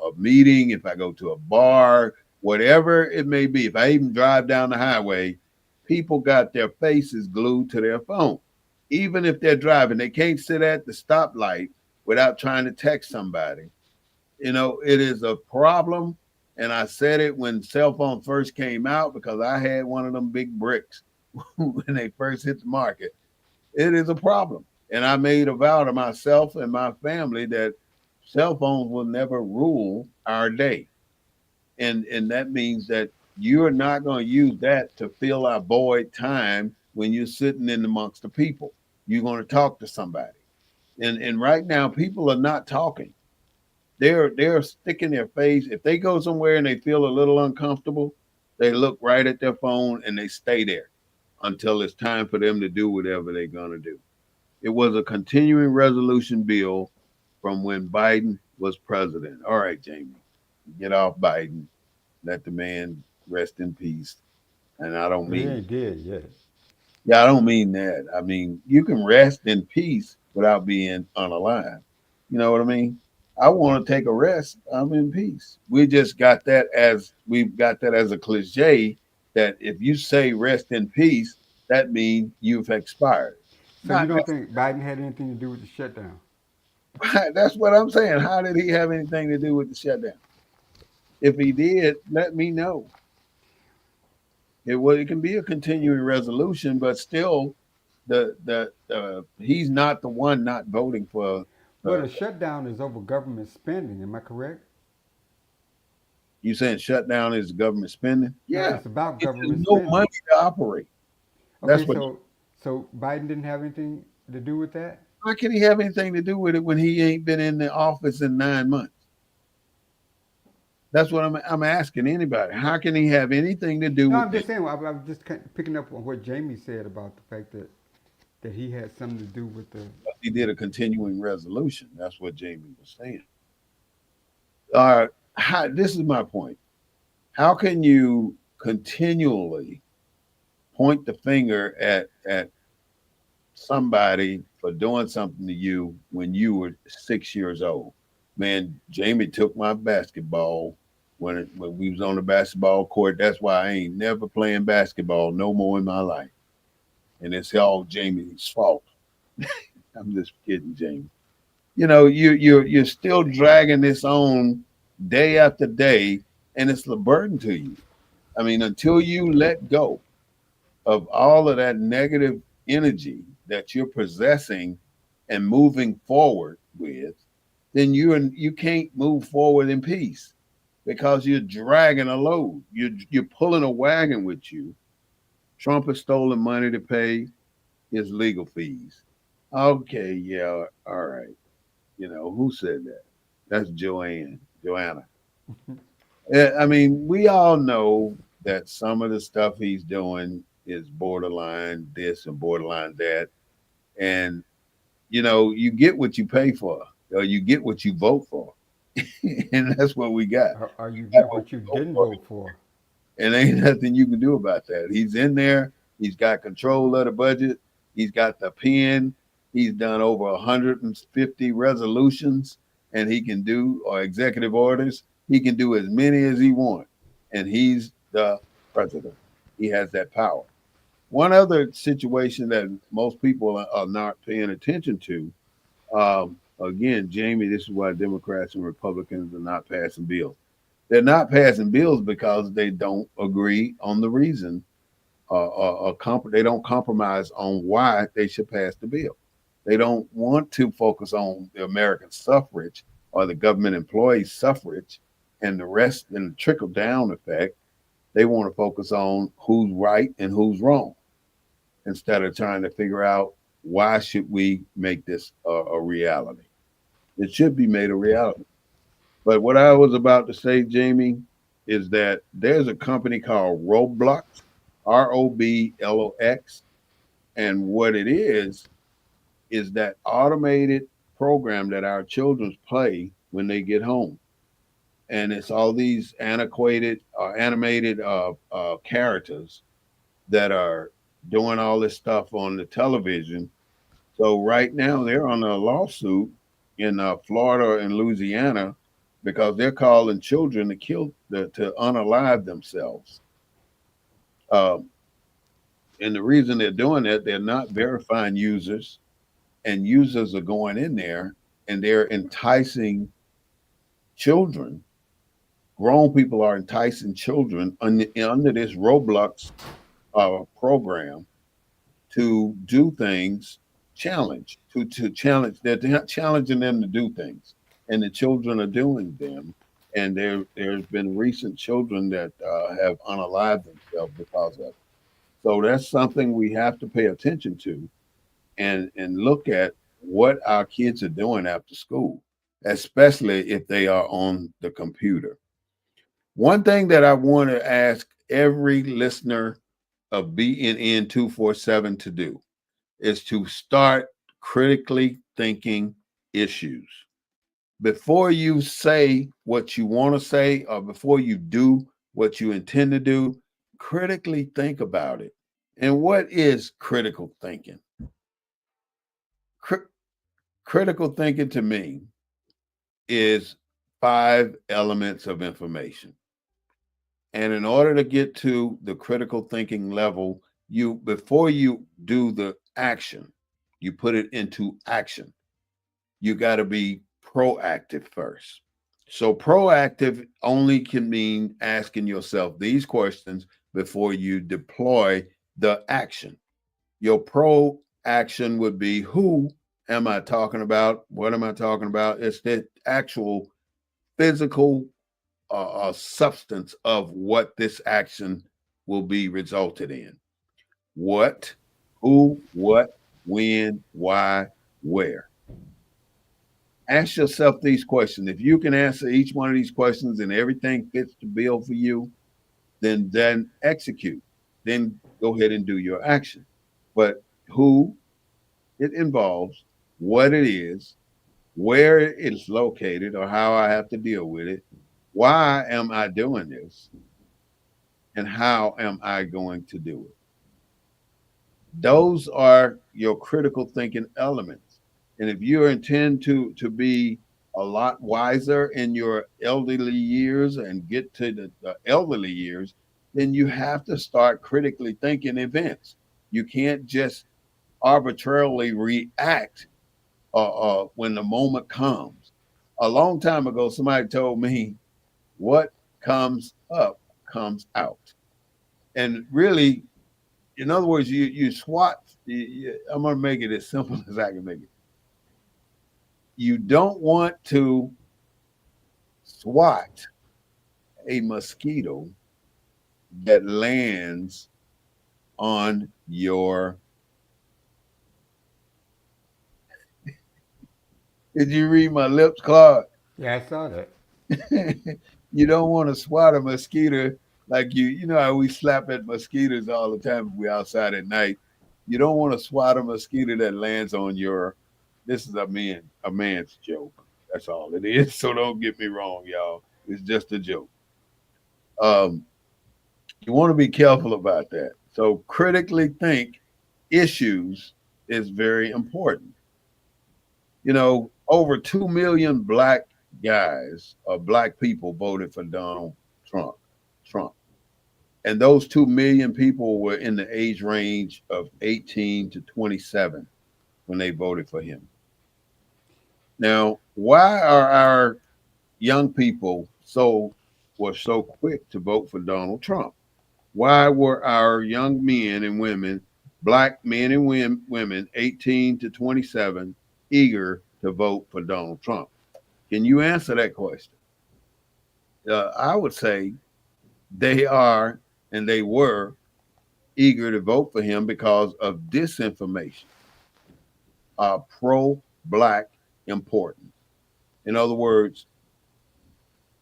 a meeting, if I go to a bar, whatever it may be. If I even drive down the highway, people got their faces glued to their phone. Even if they're driving, they can't sit at the stoplight without trying to text somebody. It is a problem. And I said it when cell phones first came out because I had one of them big bricks when they first hit the market. It is a problem. And I made a vow to myself and my family that cell phones will never rule our day. And that means that you're not going to use that to fill our void time when you're sitting in amongst the people. You're going to talk to somebody. And right now people are not talking. They're sticking their face. If they go somewhere and they feel a little uncomfortable, they look right at their phone and they stay there until it's time for them to do whatever they're gonna do. It was a continuing resolution bill from when Biden was president. All right, Jamie, get off Biden. Let the man rest in peace. And I don't But he mean ain't dead yet. Yeah, I don't mean that. I mean, you can rest in peace without being unalive. You know what I mean? I want to take a rest. I'm in peace. We've got that as a cliche that if you say rest in peace, that means you've expired. So you Not don't think Biden had anything to do with the shutdown? necessarily. That's what I'm saying. How did he have anything to do with the shutdown? If he did, let me know. It can be a continuing resolution, but still, the he's not the one not voting for Well, the shutdown is over government spending. Am I correct? You saying shutdown is government spending? No, Yeah, it's about it's just government no spending. money to operate. Okay, That's what. so Biden didn't have anything to do with that. How can he have anything to do with it when he ain't been in the office in 9 months? That's what I'm asking anybody. How can he have anything to do No, with I'm this? just saying. I'm just picking up on what Jamie said about the fact that he had something to do with the. He did a continuing resolution. That's what Jamie was saying. Uh, this is my point. How can you continually point the finger at somebody for doing something to you when you were 6 years old? Man, Jamie took my basketball when we was on the basketball court. That's why I ain't never playing basketball no more in my life. And it's all Jamie's fault. I'm just kidding, Jamie. You know, you're still dragging this on day after day, and it's a burden to you. I mean, until you let go of all of that negative energy that you're possessing and moving forward with, then you can't move forward in peace because you're dragging a load. You're pulling a wagon with you. Trump has stolen money to pay his legal fees. Okay, yeah, all right. You know who said that? That's Joanna. I mean, we all know that some of the stuff he's doing is borderline this and borderline that. And, you get what you pay for, or you get what you vote for. And that's what we got. Or you Got get what what you we vote didn't for. vote for. And ain't nothing you can do about that. He's in there. He's got control of the budget. He's got the pen. He's done over 150 resolutions, and he can do or executive orders. He can do as many as he wants, and he's the president. He has that power. One other situation that most people are not paying attention to. Again, Jamie, this is why Democrats and Republicans are not passing bills. They're not passing bills because they don't agree on the reason, they don't compromise on why they should pass the bill. They don't want to focus on the American suffrage or the government employee suffrage and the rest and the trickle down effect. They want to focus on who's right and who's wrong instead of trying to figure out why should we make this a reality. It should be made a reality. But what I was about to say, Jamie, is that there's a company called Roblox, Roblox, and what it is that automated program that our children play when they get home, and it's all these antiquated, animated characters that are doing all this stuff on the television. So right now they're on a lawsuit in Florida and Louisiana because they're calling children to unalive themselves. Um, and the reason they're doing that, they're not verifying users, and users are going in there and they're enticing children. Grown people are enticing children under this Roblox program to do things, to challenge. They're challenging them to do things, and the children are doing them. And there's been recent children that have unalived themselves because of it. So that's something we have to pay attention to and look at what our kids are doing after school, especially if they are on the computer. One thing that I want to ask every listener of BNN 247 to do is to start critically thinking issues. Before you say what you want to say or before you do what you intend to do, critically think about it. And what is critical thinking? Cri- Critical thinking to me is five elements of information. And in order to get to the critical thinking level, you before you do the action, you put it into action. You got to be proactive first. So proactive only can mean asking yourself these questions before you deploy the action. Your pro action would be who am I talking about? What am I talking about? It's the actual physical substance of what this action will be resulted in. What, who, what, when, why, where. Ask yourself these questions. If you can answer each one of these questions and everything fits the bill for you, then execute. Then go ahead and do your action. But who it involves, what it is, where it's located, or how I have to deal with it, why am I doing this, and how am I going to do it? Those are your critical thinking elements. And if you intend to be a lot wiser in your elderly years and get to the elderly years, then you have to start critically thinking events. You can't just arbitrarily react when the moment comes. A long time ago, somebody told me, what comes up comes out. And really, in other words, you SWAT. I'm going to make it as simple as I can make it. You don't want to SWAT a mosquito that lands on your. Did you read my lips, Clark? Yeah, I saw that. You don't want to swat a mosquito like you know how we slap at mosquitoes all the time if we're outside at night. You don't want to swat a mosquito that lands on your. This is a man's joke. That's all it is. So don't get me wrong, y'all. It's just a joke. Um, you want to be careful about that. So critically think issues is very important. Over 2 million black guys or black people voted for Donald Trump. Trump. And those 2 million people were in the age range of 18 to 27 when they voted for him. Now, why are our young people were so quick to vote for Donald Trump? Why were our young men and women, black men and women 18 to 27, eager to vote for Donald Trump? Can you answer that question? I would say they are and they were eager to vote for him because of disinformation, pro black important. In other words,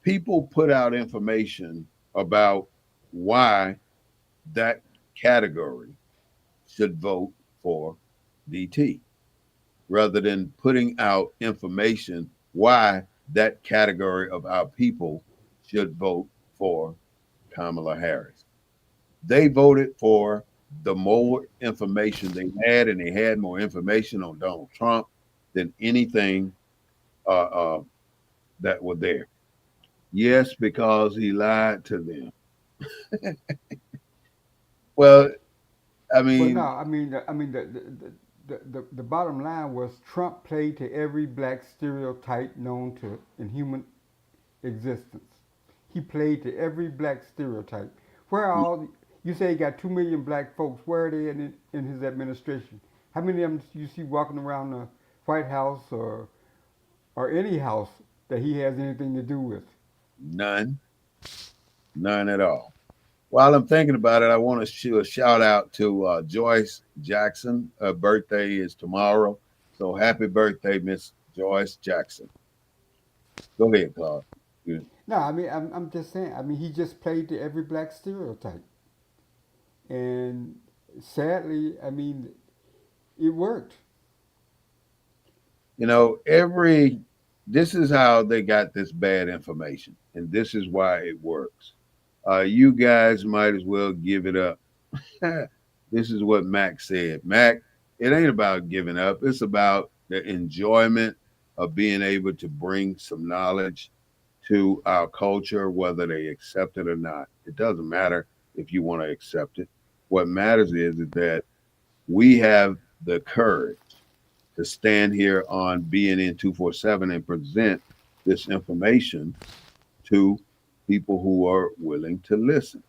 people put out information about why that category should vote for DT rather than putting out information why that category of our people should vote for Kamala Harris. They voted for the more information they had, and they had more information on Donald Trump than anything uh, uh, that were there. Yes, because he lied to them. Well, I Well, no, mean, the bottom line was Trump played to every black stereotype known to in human existence. He played to every black stereotype. Where are all you say he got 2 million black folks? Where are they in his administration? How many of them do you see walking around the White House or any house that he has anything to do with? none, none at all. While I'm thinking about it, I want to shoot a shout out to Joyce Jackson. Her birthday is tomorrow. So happy birthday, Miss Joyce Jackson. Go ahead, Clark. Good. No, I'm just saying. He just played to every black stereotype, and sadly, it worked. This is how they got this bad information, and this is why it works. You guys might as well give it up. This is what Mac said. Mac, it ain't about giving up. It's about the enjoyment of being able to bring some knowledge to our culture, whether they accept it or not. It doesn't matter if you want to accept it. What matters is that we have the courage to stand here on BNN 247 and present this information to people who are willing to listen.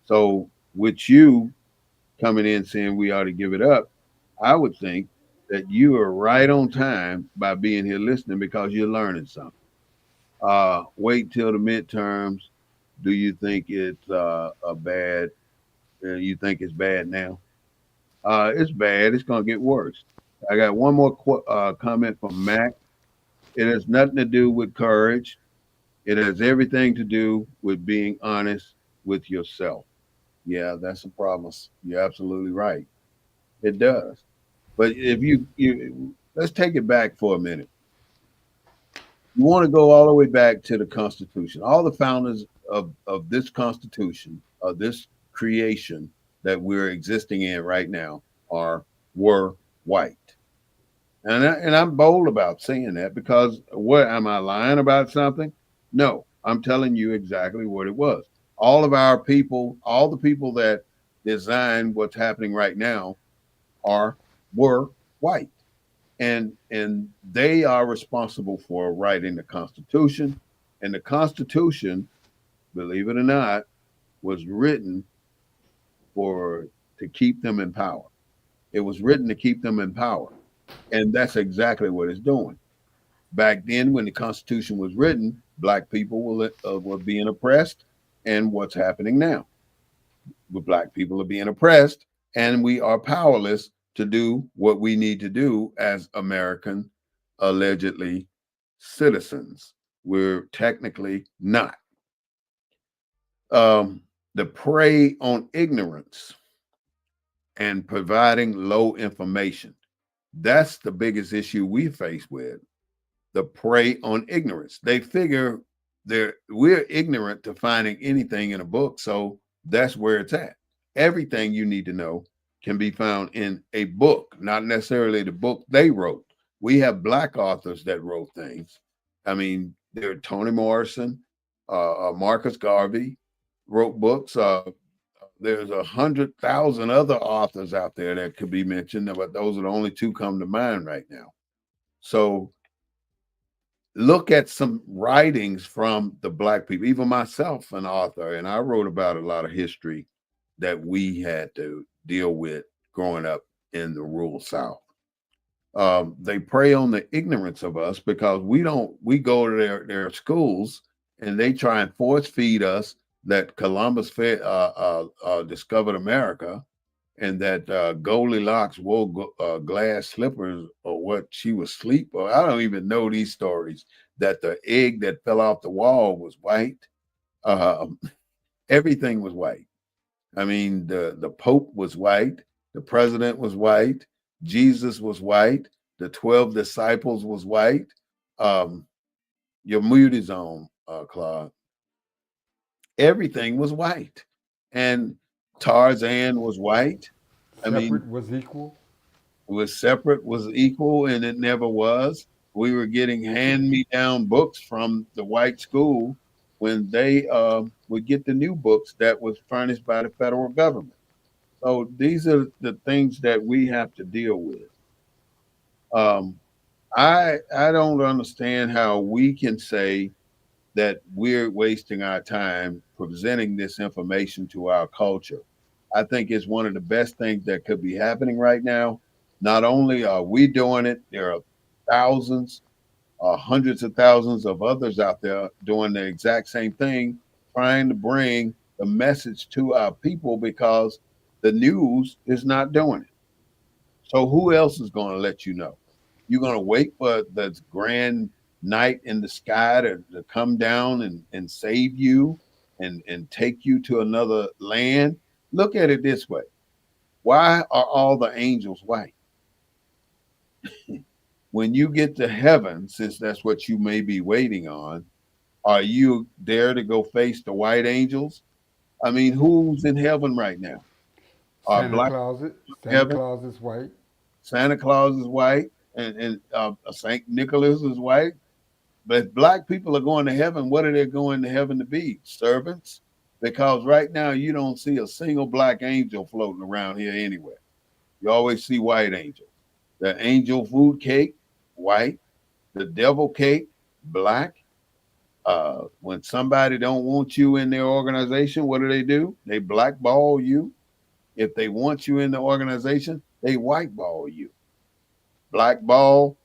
So, with you coming in saying we ought to give it up, I would think that you are right on time by being here listening because you're learning something. Wait till the midterms. Do you think it's a bad? You think it's bad now? It's bad. It's going to get worse. I got one more comment from Mac. It has nothing to do with courage. It has everything to do with being honest with yourself. Yeah, that's a promise. You're absolutely right. It does. But if you let's take it back for a minute. You want to go all the way back to the Constitution. All the founders of this Constitution, of this creation that we're existing in right now, were white. And I'm bold about saying that because what am I lying about something? No, I'm telling you exactly what it was. All of our people, all the people that designed what's happening right now are were white. And they are responsible for writing the Constitution. And the Constitution, believe it or not, was written for to keep them in power. It was written to keep them in power. And that's exactly what it's doing. Back then, when the Constitution was written, black people were being oppressed, and what's happening now? The black people are being oppressed, and we are powerless to do what we need to do as American, allegedly citizens. We're technically not. The prey on ignorance and providing low information. That's the biggest issue we face with the prey on ignorance. They figure we're ignorant to finding anything in a book, so that's where it's at. Everything you need to know can be found in a book, not necessarily the book they wrote. We have black authors that wrote things. I mean, there Toni Morrison, Marcus Garvey wrote books. There's 100,000 other authors out there that could be mentioned, but those are the only two come to mind right now. So look at some writings from the black people, even myself, an author, and I wrote about a lot of history that we had to deal with growing up in the rural South. They prey on the ignorance of us because we go to their schools and they try and force feed us that Columbus discovered America and that Goldilocks wore glass slippers or what she was asleep or I don't even know these stories that the egg that fell off the wall was white. Um, Everything was white. I mean, the Pope was white, the president was white, Jesus was white, the 12 disciples was white. Um, your mood is on, Claude. Everything was white, and Tarzan was white. I mean, Separate was equal. was separate, was equal, and it never was. We were getting hand-me-down books from the white school when they would get the new books that was furnished by the federal government. So these are the things that we have to deal with. Um, I don't understand how we can say that we're wasting our time presenting this information to our culture. I think it's one of the best things that could be happening right now. Not only are we doing it, there are thousands, hundreds of thousands of others out there doing the exact same thing, trying to bring the message to our people because the news is not doing it. So who else is going to let you know? You're going to wait for the grand night in the sky to come down and save you and take you to another land. Look at it this way. Why are all the angels white? When you get to heaven, since that's what you may be waiting on, are you there to go face the white angels? I mean, who's in heaven right now? Are Santa black Claus, Santa heaven? Claus is white. Santa Claus is white, and Saint Nicholas is white. But if black people are going to heaven, what are they going to heaven to be? Servants? Because right now you don't see a single black angel floating around here anywhere. You always see white angels. The angel food cake, white. The devil cake, black. When somebody don't want you in their organization, what do? They blackball you. If they want you in the organization, they whiteball you. Black ball,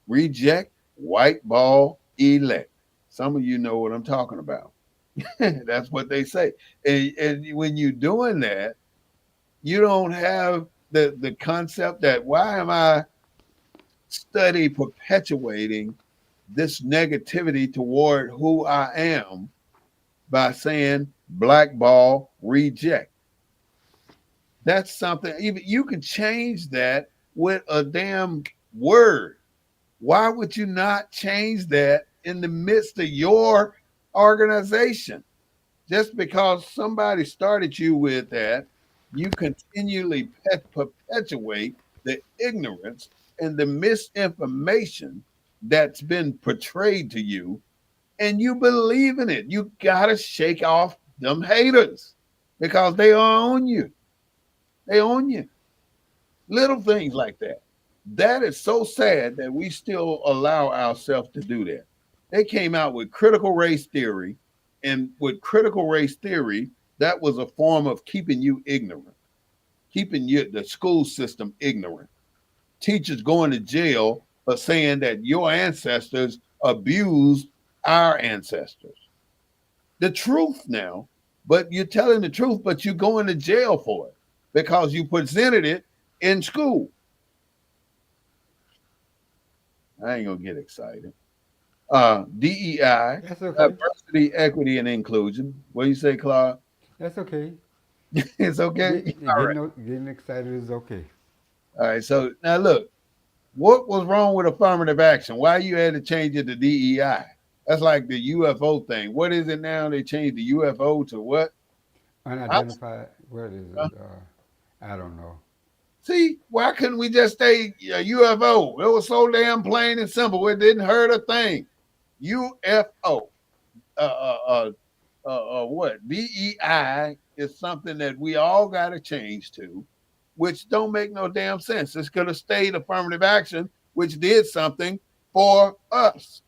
reject, white ball, elect. Some of you know what I'm talking about. That's what they say. And when you're doing that, you don't have the concept that why am I study perpetuating this negativity toward who I am by saying blackball reject. That's something even you can change that with a damn word. Why would you not change that in the midst of your organization? Just because somebody started you with that, you continually perpetuate the ignorance and the misinformation that's been portrayed to you, and you believe in it. You got to shake off them haters because they are on you. They own you. Little things like that. That is so sad that we still allow ourselves to do that. They came out with critical race theory, and with critical race theory, that was a form of keeping you ignorant, keeping you the school system ignorant. Teachers going to jail for saying that your ancestors abused our ancestors. The truth now, but you're telling the truth, but you're going to jail for it because you presented it in school. I ain't gonna get excited. DEI, That's okay. diversity, equity, and inclusion. What do you say, Claude? That's okay. It's okay. All right. Getting excited is okay. All right. So now look, what was wrong with affirmative action? Why you had to change it to DEI? That's like the UFO thing. What is it now? They changed the UFO to what? I, Unidentified. What is it? I don't know. see, why couldn't we just say UFO? It was so damn plain and simple. It didn't hurt a thing. UFO. Uh, uh, uh, what DEI is something that we all got to change to, which don't make no damn sense. It's going to stay affirmative action, which did something for us.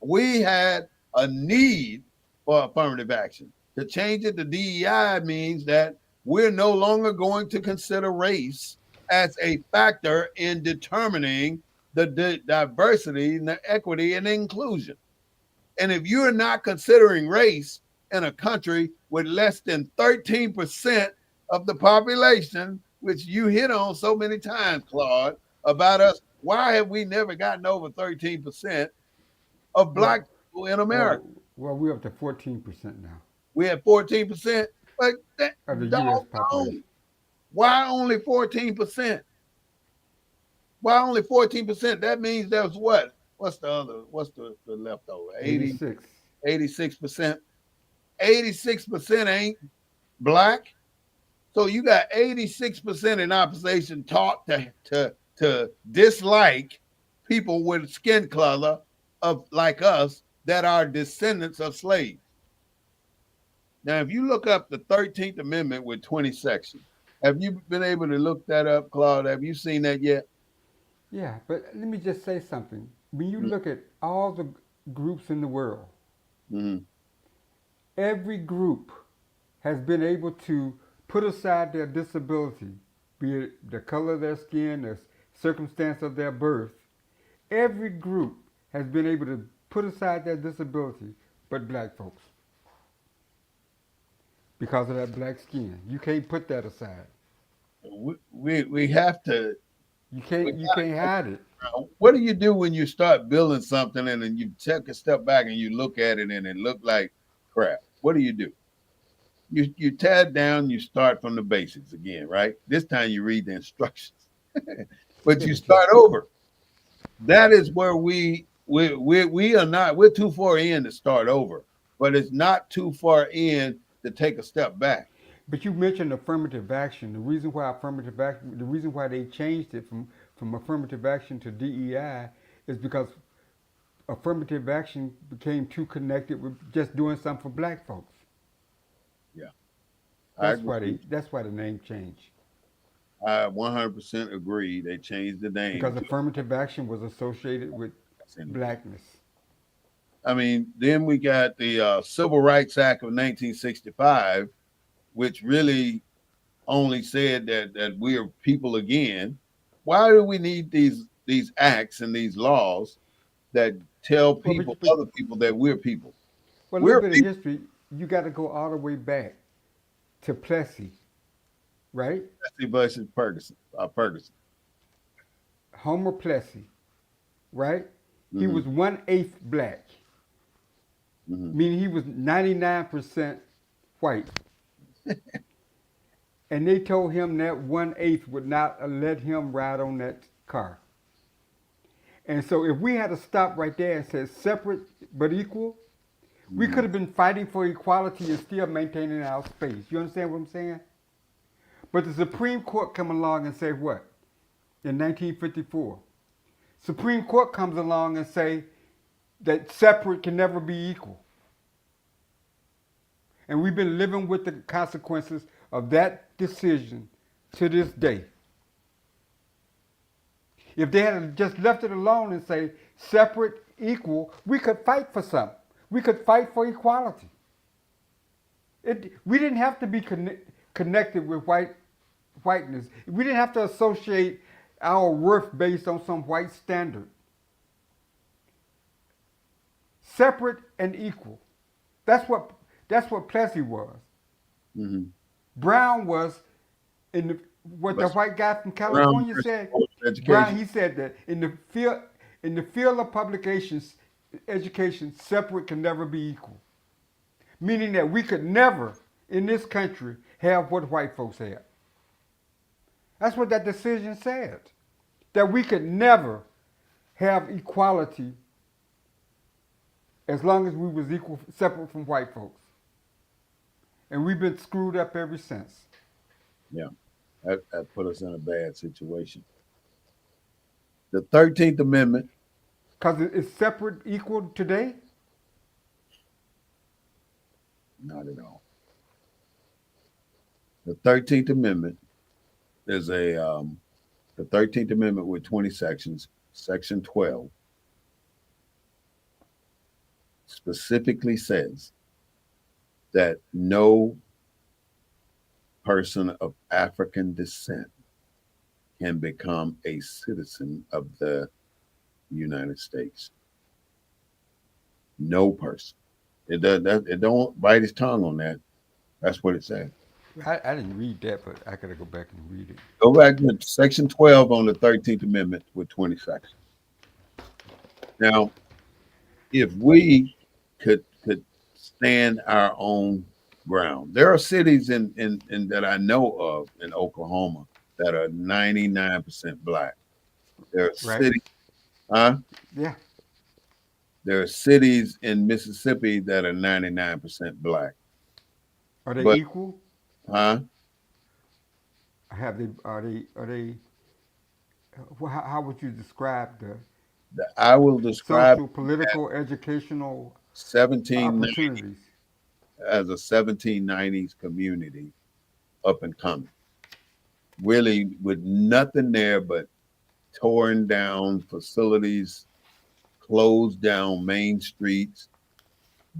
We had a need for affirmative action. To change it to DEI means that we're no longer going to consider race as a factor in determining the diversity and the equity and inclusion. And if you're not considering race in a country with less than 13% of the population, which you hit on so many times, Claude, about us, why have we never gotten over 13% of Well, black people in America? well, we're up to 14% now We have 14%, but that of the U.S. population. doggone, why only 14%? Why only 14%? That means there's what? What's the other? What's the leftover? 80, 86. 86%. 86% ain't black. So you got 86% in opposition taught to dislike people with skin color of like us that are descendants of slaves. Now, if you look up the 13th Amendment with 20 sections, have you been able to look that up, Claude? Have you seen that yet? Yeah, but let me just say something. When you look at all the groups in the world, Mm-hmm. every group has been able to put aside their disability, be it the color of their skin, the circumstance of their birth. Every group has been able to put aside their disability, but black folks, because of that black skin. You can't put that aside. We have to. You can't hide it. What do you do when you start building something and then you take a step back and you look at it and it look like crap? What do? You tear it down. You start from the basics again, right? This time you read the instructions, but Yeah, you but you, start over. That is where we are not. We're too far in to start over, but it's not too far in to take a step back. but you mentioned affirmative action. The reason why they changed it from affirmative action to DEI is because affirmative action became too connected with just doing something for black folks. Yeah, I That's why the name changed. I 100% agree. They changed the name Because to affirmative action was associated with anyway. blackness. I mean, then we got the Civil Rights Act of 1965, which really only said that we are people again. why do we need these acts and these laws that tell Well, people, but other people, that we're people? well, a little We're bit of people. history. You got to go all the way back to Plessy, right? Jesse versus Ferguson. Ferguson. Homer Plessy, right? He Hmm. was 1/8 black, Hmm. meaning he was 99% white. And they told him that 1/8 would not let him ride on that car. And so if we had to stop right there and say separate but equal, we Hmm. could have been fighting for equality and still maintaining our space. You understand what I'm saying? But the Supreme Court come along and say what? In 1954. Supreme Court comes along and say that separate can never be equal. And we've been living with the consequences of that decision to this day. If they had just left it alone and say separate, equal, we could fight for something. We could fight for equality. We didn't have to be connected with whiteness. We didn't have to associate our worth based on some white standard. Separate and equal. That's what that's what Plessy was. Hmm. Brown was in the what the But white guy from Brown California versus said. Brown, education. he said that in the field of publications education, separate can never be equal. Meaning that we could never in this country have what white folks have. That's what that decision said. That we could never have equality as long as we was equal separate from white folks. And we've been screwed up ever since. Yeah, that put us in a bad situation. The 13th Amendment, Because it's separate equal today? not at all. The 13th Amendment is the 13th Amendment with 20 sections. Section 12 specifically says that no person of African descent can become a citizen of the United States. No person. It don't bite his tongue on that. That's what it says. I didn't read that, but I gotta go back and read it. Go back to Section 12 on the 13th Amendment with 20 sections. Now, if we could stand our own ground, there are cities in that I know of in Oklahoma that are 99% black. There are Right? cities, huh? Yeah. There are cities in Mississippi that are 99% black. Are they But equal? huh? Have they? Are they? How would you describe the I will describe social, political, educational 1790 opportunities? as a 1790s community up and coming. Really with nothing there but torn down facilities, closed down main streets,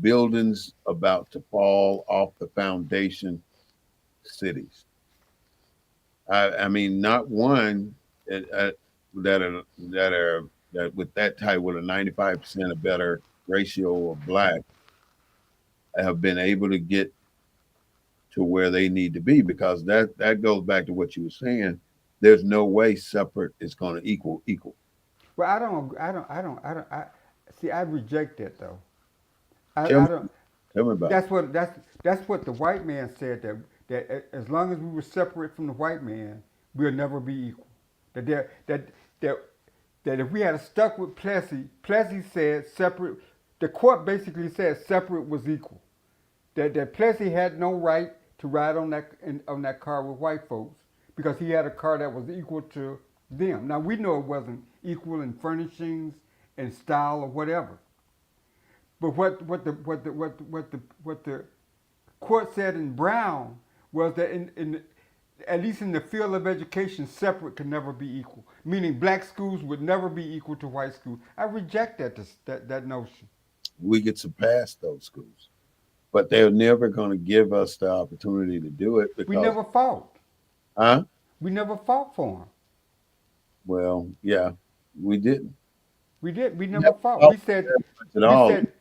buildings about to fall off the foundation cities. I mean, not one that that with that type with a 95% or better ratio of black have been able to get to where they need to be because that goes back to what you were saying. There's no way separate is going to equal equal. Well, I don't. See, I reject that though. Tell I me, don't. tell me about it. That's what the white man said that as long as we were separate from the white man, we'll never be equal. That there, that that if we had stuck with Plessy, Plessy said separate. The court basically said separate was equal. That Plessy had no right to ride on that car with white folks because he had a car that was equal to them. Now we know it wasn't equal in furnishings and style or whatever. But what the court said in Brown was that in at least in the field of education, separate could never be equal. Meaning black schools would never be equal to white schools. I reject that notion. We get surpass those schools, but they're never going to give us the opportunity to do it We because, never fought. huh? We never fought for them. Well, yeah, we didn't. We did. We We never haven't fought. talked very much at We all. said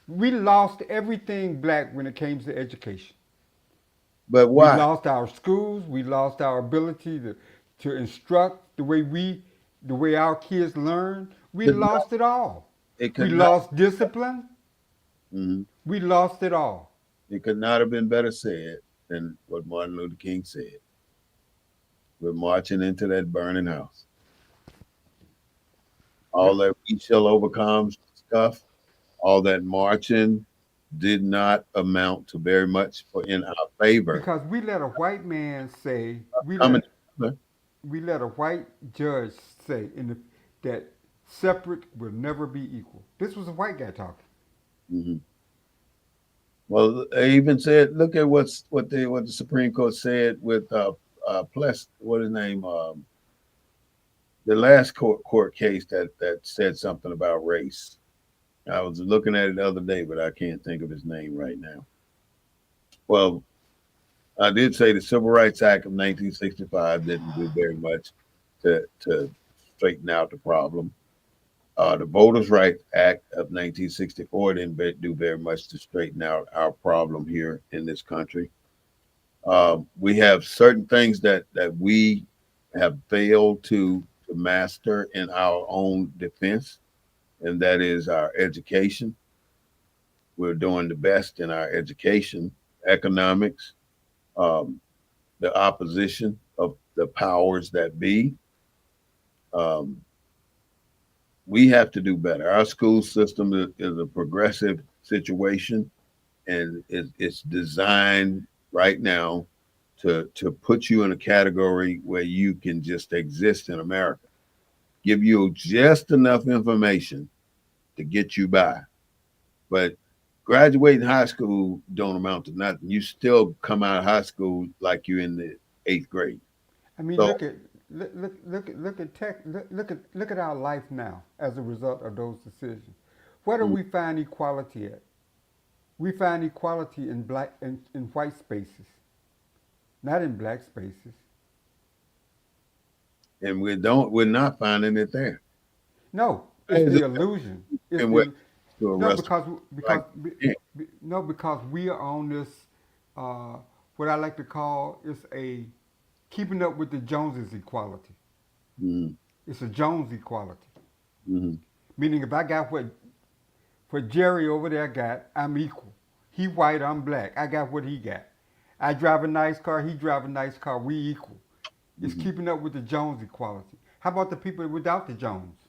we lost everything black when it came to education. But We why? lost our schools. We lost our ability to instruct the way our kids learn. We Could not, lost it all. it We could not. lost discipline. Mhm. We lost it all. It could not have been better said than what Martin Luther King said. We're marching into that burning house. All Yep. that we shall overcome stuff, all that marching did not amount to very much for in our favor. Because we let a white man say Coming together. we let a white judge say that separate will never be equal. This was a white guy talking. Mhm. Well, they even said, look at what the Supreme Court said with Pless, what his name, the last court case that said something about race. I was looking at it the other day, but I can't think of his name right now. Well, I did say the Civil Rights Act of 1965 didn't do very much to straighten out the problem. The Voters' Rights Act of 1964 didn't do very much to straighten out our problem here in this country. We have certain things that we have failed to master in our own defense, and that is our education. We're doing the best in our education, economics, um, the opposition of the powers that be. Um, we have to do better. Our school system is a progressive situation, and it's designed right now to put you in a category where you can just exist in America. Give you just enough information to get you by. But graduating high school don't amount to nothing. You still come out of high school like you're in the eighth grade. I mean, So look at our life now as a result of those decisions. Where do mm, we find equality at? We find equality in in white spaces, not in black spaces. and we're not finding it there. No, it's Hey, the look, illusion. It's and we're the to a no restaurant like yeah. because we are on this what I like to call is a keeping up with the Joneses equality. Mm-hmm, It's a Jones equality, mm-hmm, meaning if I got what Jerry over there got, I'm equal. He white, I'm black. I got what he got. I drive a nice car, he drive a nice car. We equal. It's mm-hmm. keeping up with the Jones equality. How about the people without the Jones?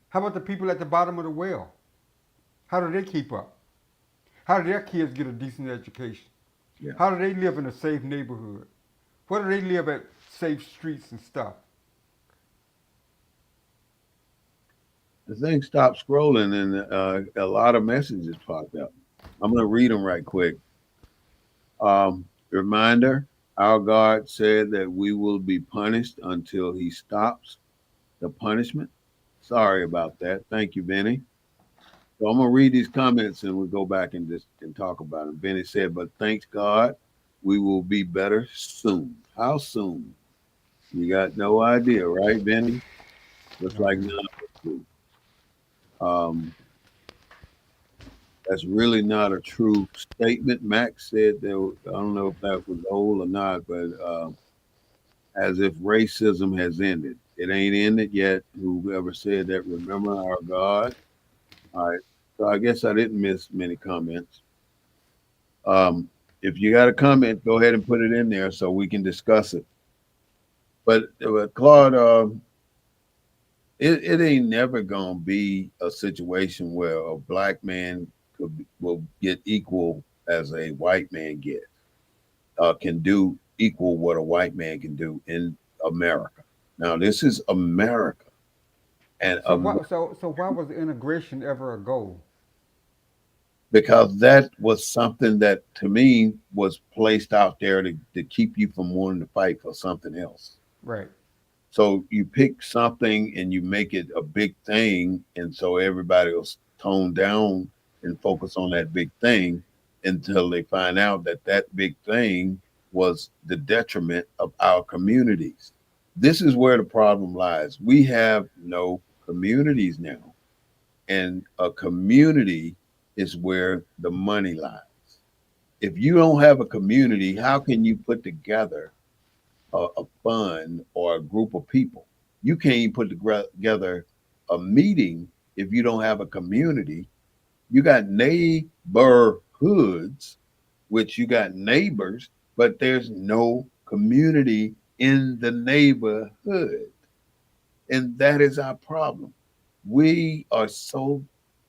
How about the people at the bottom of the well? How do they keep up? How do their kids get a decent education? Yeah. How do they live in a safe neighborhood? Where do they live at safe streets and stuff? The thing stopped scrolling and a lot of messages popped up. I'm going to read them right quick. Reminder, our God said that we will be punished until he stops the punishment. Sorry about that. Thank you, Benny. So I'm going to read these comments and we'll go back and just and talk about them. Benny said, but thanks God, we will be better soon. How soon? You got no idea, right, Benny? Just Oh like yeah. none of us do. Um, That's really not a true statement. Max said that, I don't know if that was old or not, but as if racism has ended. It ain't ended yet. Whoever said that, remember our God. All right. So I guess I didn't miss many comments. Um, if you got a comment, go ahead and put it in there so we can discuss it. But Claude, it ain't never gonna be a situation where a black man will get equal as a white man get can do equal what a white man can do in America. Now this is America, and So why was integration ever a goal? because that was something that to me was placed out there to keep you from wanting to fight for something else. Right. So you pick something and you make it a big thing, and so everybody will tone down and focus on that big thing until they find out that that big thing was the detriment of our communities. This is where the problem lies. We have no communities now, and a community is where the money lies. If you don't have a community, how can you put together a fund or a group of people? You can't even put together a meeting if you don't have a community. You got neighborhoods, which you got neighbors, but there's no community in the neighborhood. And that is our problem. We are so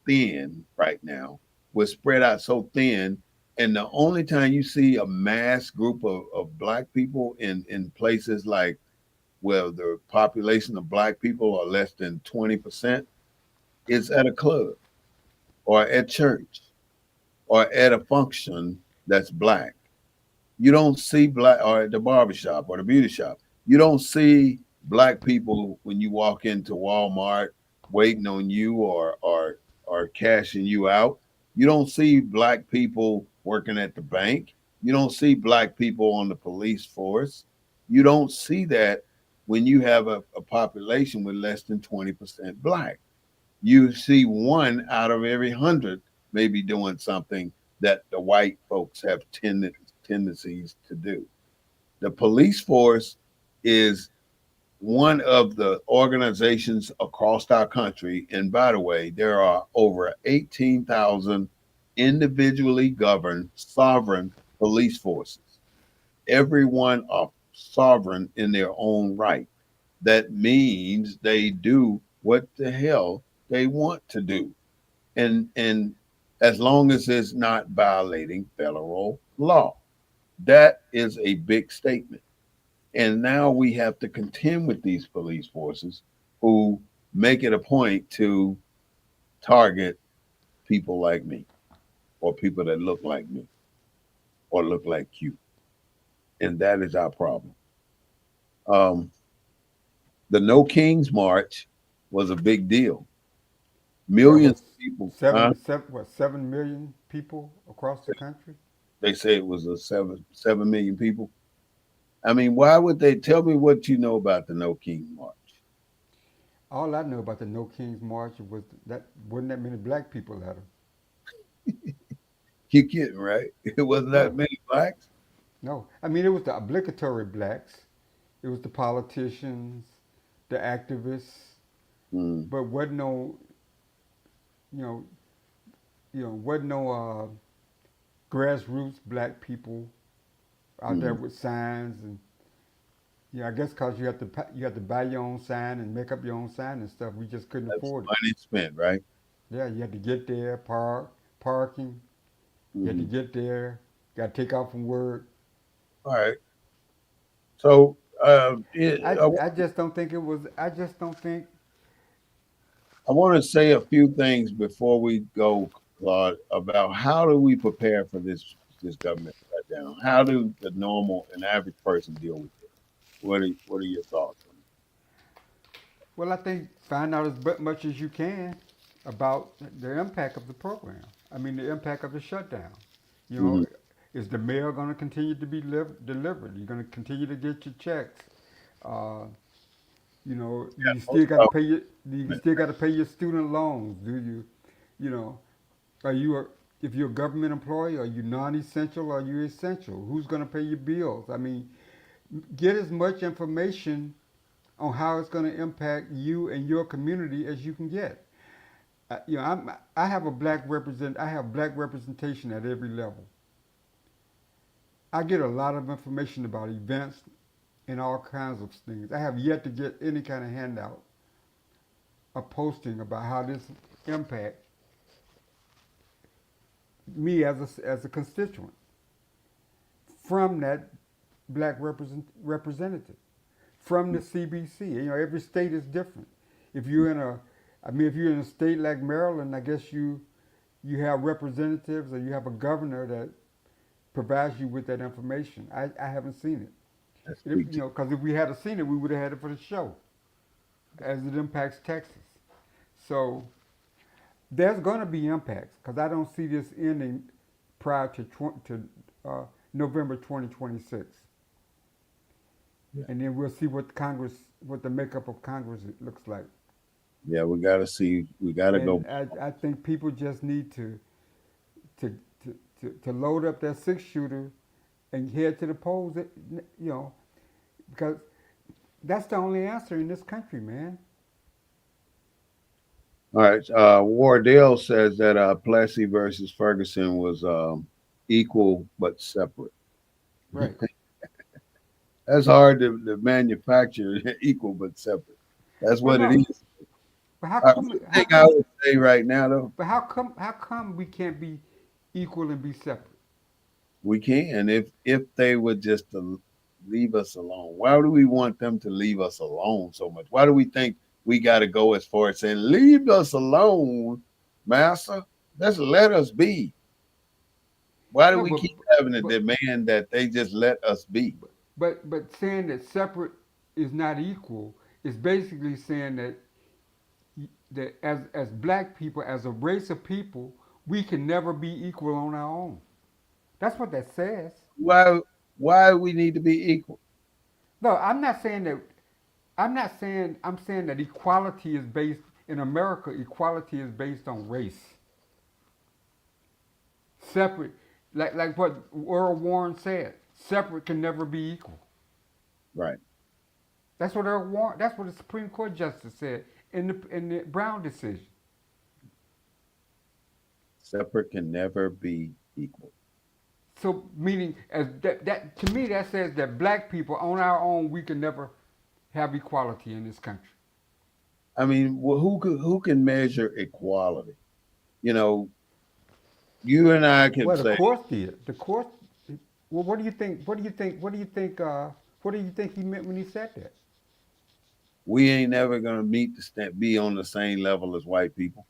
thin right now. We're spread out so thin. And the only time you see a mass group of black people in places like where the population of black people are less than 20% is at a club or at church or at a function that's black. You don't see black or at the barbershop or the beauty shop. You don't see black people when you walk into Walmart waiting on you or cashing you out. You don't see black people working at the bank. You don't see black people on the police force. You don't see that when you have a population with less than 20% black. You see one out of every 100 maybe doing something that the white folks have tendencies to do. The police force is one of the organizations across our country. And by the way, there are over 18,000 individually governed sovereign police forces. Everyone are sovereign in their own right. That means they do what the hell they want to do. And as long as it's not violating federal law. That is a big statement. And now we have to contend with these police forces who make it a point to target people like me or people that look like me or look like you. And that is our problem. Um, the No Kings March was a big deal. Well, Millions of people, huh? 7 million people across the country? They say it was a 7 million people. I mean, why would they tell me what you know about the No Kings March? All I know about the No Kings March was that wasn't that many black people at them. You kidding, right? It wasn't that No, many blacks. no. I mean, it was the obligatory blacks. It was the politicians, the activists, Mm, but wasn't no, you know, wasn't no grassroots black people out there mm. with signs and I guess because you have to buy your own sign and make up your own sign and stuff. We just couldn't That's afford it. money spent, right? Yeah, you had to get there, parking. You had to Hmm. get there. Got to take off from work. All right. So I just don't think it was. I just don't think. I want to say a few things before we go, Claude, about how do we prepare for this government shutdown? How do the normal and average person deal with it? What are your thoughts on Well, I think find out as much as you can about the impact of the program. I mean, the impact of the shutdown. You it? Hmm. know, is the mail going to continue to be delivered? You're going to continue to get your checks. Uh, do you Most still got to of pay your do you still got to pay your student loans? Do you, you know, are you a, if you're a government employee, are you non-essential or are you essential? Who's going to pay your bills? I mean, get as much information on how it's going to impact you and your community as you can get. I have I have black representation at every level. I get a lot of information about events and all kinds of things. I have yet to get any kind of handout or posting about how this impact me as a constituent from that representative from the CBC. Every state is different. If you're in a, I mean, if you're in a state like Maryland, I guess you have representatives or you have a governor that provides you with that information. I haven't seen it. That's big. Because if we had seen it, we would have had it for the show, as it impacts Texas. So there's going to be impacts because I don't see this ending prior to November 2026. Yeah. and then we'll see what the makeup of Congress looks like. Yeah, we got to see. We got to go. And I think people just need to, to load up their six shooter and head to the polls, you know, because that's the only answer in this country, man. All right. Wardell says that Plessy versus Ferguson was equal but separate. Right. That's hard to manufacture equal but separate. That's Well, what it no, is. but how One come? How thing I come? would say right now, though, But how come? How come we can't be equal and be separate? we can if they would just leave us alone. Why do we want them to leave us alone so much? Why do we think we got to go as far as saying, leave us alone, master? Just let us be. Why do No, we but keep having a but demand that they just let us be? but saying that separate is not equal is basically saying that as black people, as a race of people, we can never be equal on our own. That's what that says. Why why we need to be equal? No, I'm not saying that. I'm not saying. I'm saying that equality is based in America. Equality is based on race. Separate, like what Earl Warren said. Separate can never be equal. Right. That's what Earl Warren. That's what the Supreme Court justice said in the Brown decision. Separate can never be equal. So meaning as that to me that says that black people on our own we can never have equality in this country. I mean, who can measure equality? You know, you and I can Well, the say court did. The court. Well, what do you think? What do you think? What do you think? What do you think he meant when he said that? we ain't never gonna be on the same level as white people.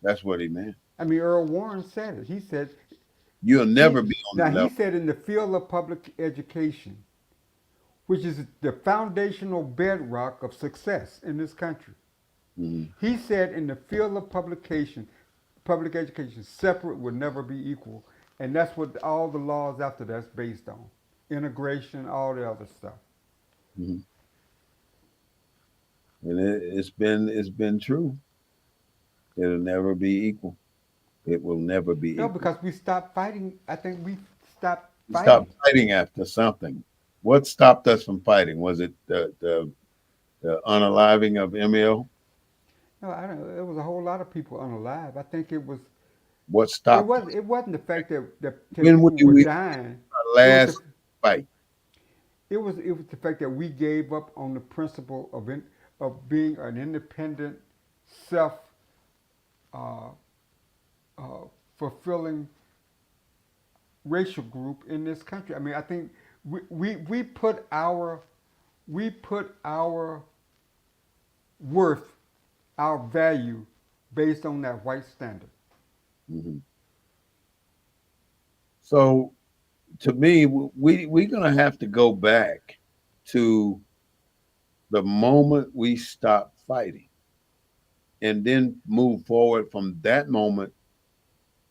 That's what he meant. I mean, Earl Warren said it. He said You'll never he be on now the he level. said in the field of public education, which is the foundational bedrock of success in this country. Mhm. He said in the field of public education, separate would never be equal, and that's what all the laws after that's based on. Integration, all the other stuff. Mhm. And it's been true. It'll never be equal. It will never be No, equal. because we stopped fighting. I think we stopped We fighting. stopped fighting after something. What stopped us from fighting? Was it the unaliving of ML? No, I don't. There was a whole lot of people unalive. I think it was. What It stopped was. us? It wasn't the fact that When people did were we dying. our It was the. last fight? It was the fact that we gave up on the principle of being an independent, self uh, uh, fulfilling racial group in this country. I mean, I think we put our worth, our value, based on that white standard. Hmm. So to me, we're gonna have to go back to the moment we stop fighting, and then move forward from that moment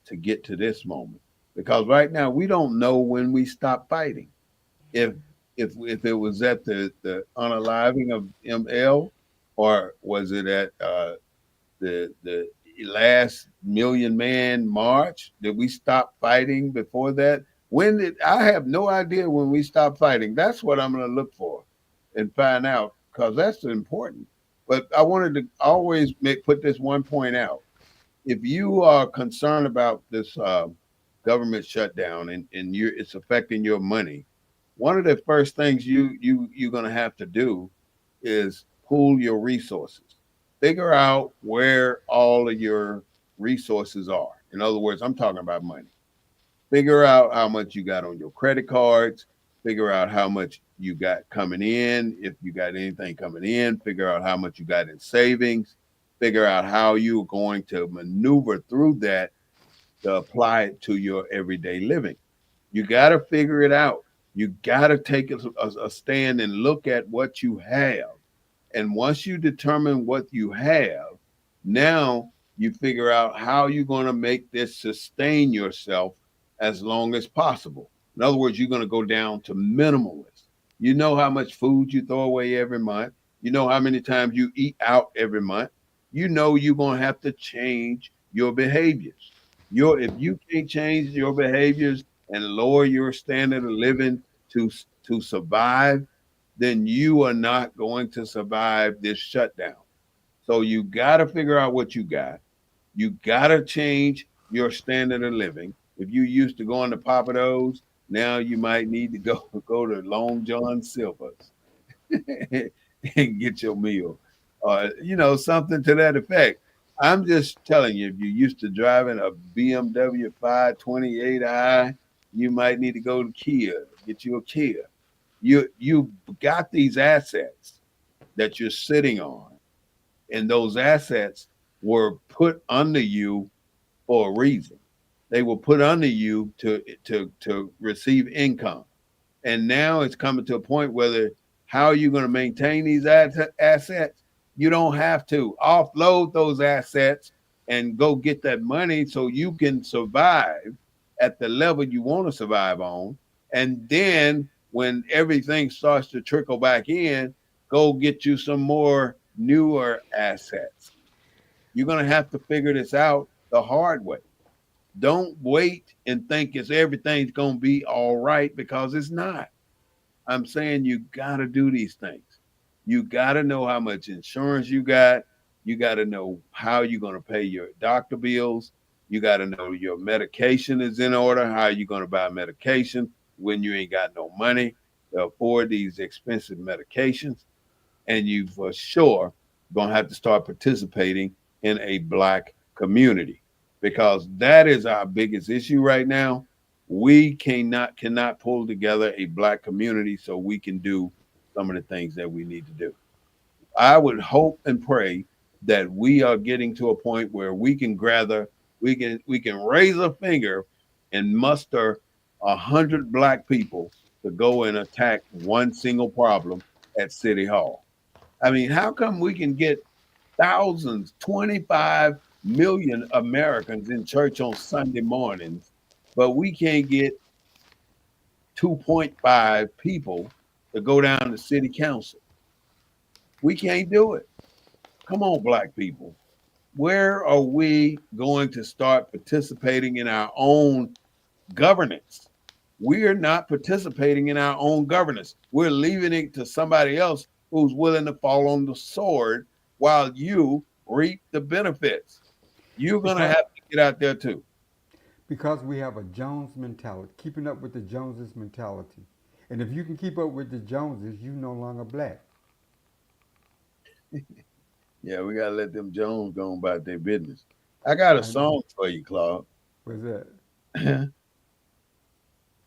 to get to this moment. Because right now we don't know when we stop fighting. If if it was at the unaliving of ML, or was it at the last Million Man March? Did we stop fighting before that? When did I have no idea when we stopped fighting? That's what I'm going to look for and find out because that's important. But I wanted to always put this one point out. If you are concerned about this government shutdown and it's affecting your money, one of the first things you're going to have to do is pool your resources. Figure out where all of your resources are. In other words, I'm talking about money. Figure out how much you got on your credit cards. Figure out how much you got coming in. If you got anything coming in, figure out how much you got in savings. Figure out how you're going to maneuver through that to apply it to your everyday living. You got to figure it out. You got to take a stand and look at what you have. And once you determine what you have, now you figure out how you're going to make this sustain yourself as long as possible. In other words, you're going to go down to minimalist. You know how much food you throw away every month. You know how many times you eat out every month. You know you're gonna have to change your behaviors. If you can't change your behaviors and lower your standard of living to survive, then you are not going to survive this shutdown. So you got to figure out what you got. You got to change your standard of living. If you used to going to Papados, now you might need to go go to Long John Silver's and get your meal, something to that effect. I'm just telling you, if you used to driving a BMW 528i, you might need to go to Kia, get you a Kia. You got these assets that you're sitting on, and those assets were put under you for a reason. They were put under you to receive income, and now it's coming to a point whether how are you going to maintain these assets? You don't have to offload those assets and go get that money so you can survive at the level you want to survive on. And then when everything starts to trickle back in, go get you some more newer assets. You're going to have to figure this out the hard way. Don't wait and think it's everything's going to be all right, because it's not. I'm saying you got to do these things. You got to know how much insurance you got. You got to know how you're going to pay your doctor bills. You got to know your medication is in order. How are you going to buy medication when you ain't got no money to afford these expensive medications? And you for sure going to have to start participating in a black community, because that is our biggest issue right now. We cannot pull together a black community so we can do some of the things that we need to do. I would hope and pray that we are getting to a point where we can raise a finger and muster 100 black people to go and attack one single problem at City Hall. I mean, how come we can get thousands, 25 million Americans in church on Sunday mornings, but we can't get 2.5 people to go down to city council? We can't do it. Come on, black people. Where are we going to start participating in our own governance? We are not participating in our own governance. We're leaving it to somebody else who's willing to fall on the sword while you reap the benefits. You're going to because have to get out there too. because we have a Jones mentality, keeping up with the Joneses mentality. And if you can keep up with the Joneses, you no longer black. Yeah, we got to let them Jones go about their business. I got a I know. song for you, Claude. What's that? I'm,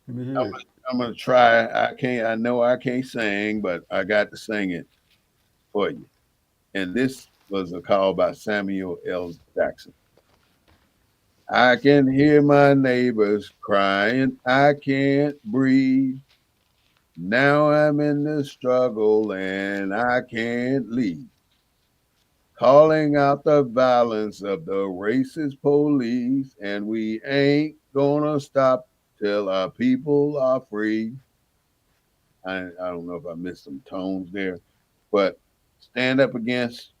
Let me hear it. I'm going to try. I know I can't sing, but I got to sing it for you. And this was a call by Samuel L. Jackson. I can hear my neighbors crying. I can't breathe. Now I'm in the struggle and I can't leave. Calling out the violence of the racist police, and we ain't gonna stop till our people are free. I don't know if I missed some tones there, but stand up against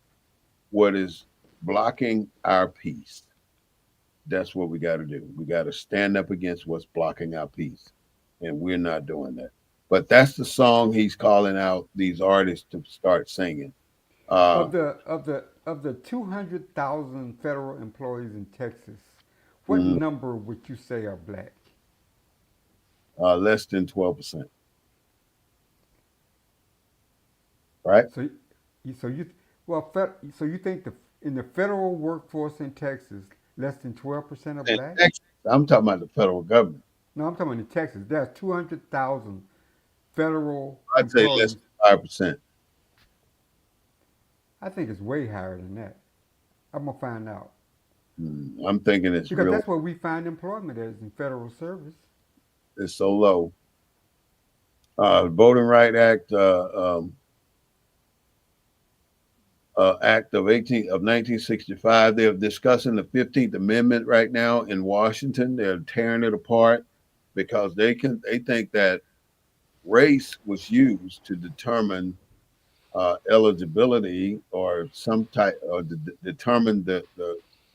what is blocking our peace. That's what we got to do. We got to stand up against what's blocking our peace, and we're not doing that. But that's the song he's calling out these artists to start singing. Uh, Of the 200,000 federal employees in Texas, what mm, number would you say are black? less than 12%, right? So, so you, well, so you think in the federal workforce in Texas, less than 12% are In black? Texas, I'm talking about the federal government. No, I'm talking about in Texas. There's 200,000 federal I'd say less employees. than 5%. I think it's way higher than that. I'm gonna find out I'm thinking it's because real. that's where we find employment as in federal service. It's so low. Voting Right Act, Act of 1965. They're discussing the 15th Amendment right now in Washington. They're tearing it apart because they think that race was used to determine eligibility or some type, or determine the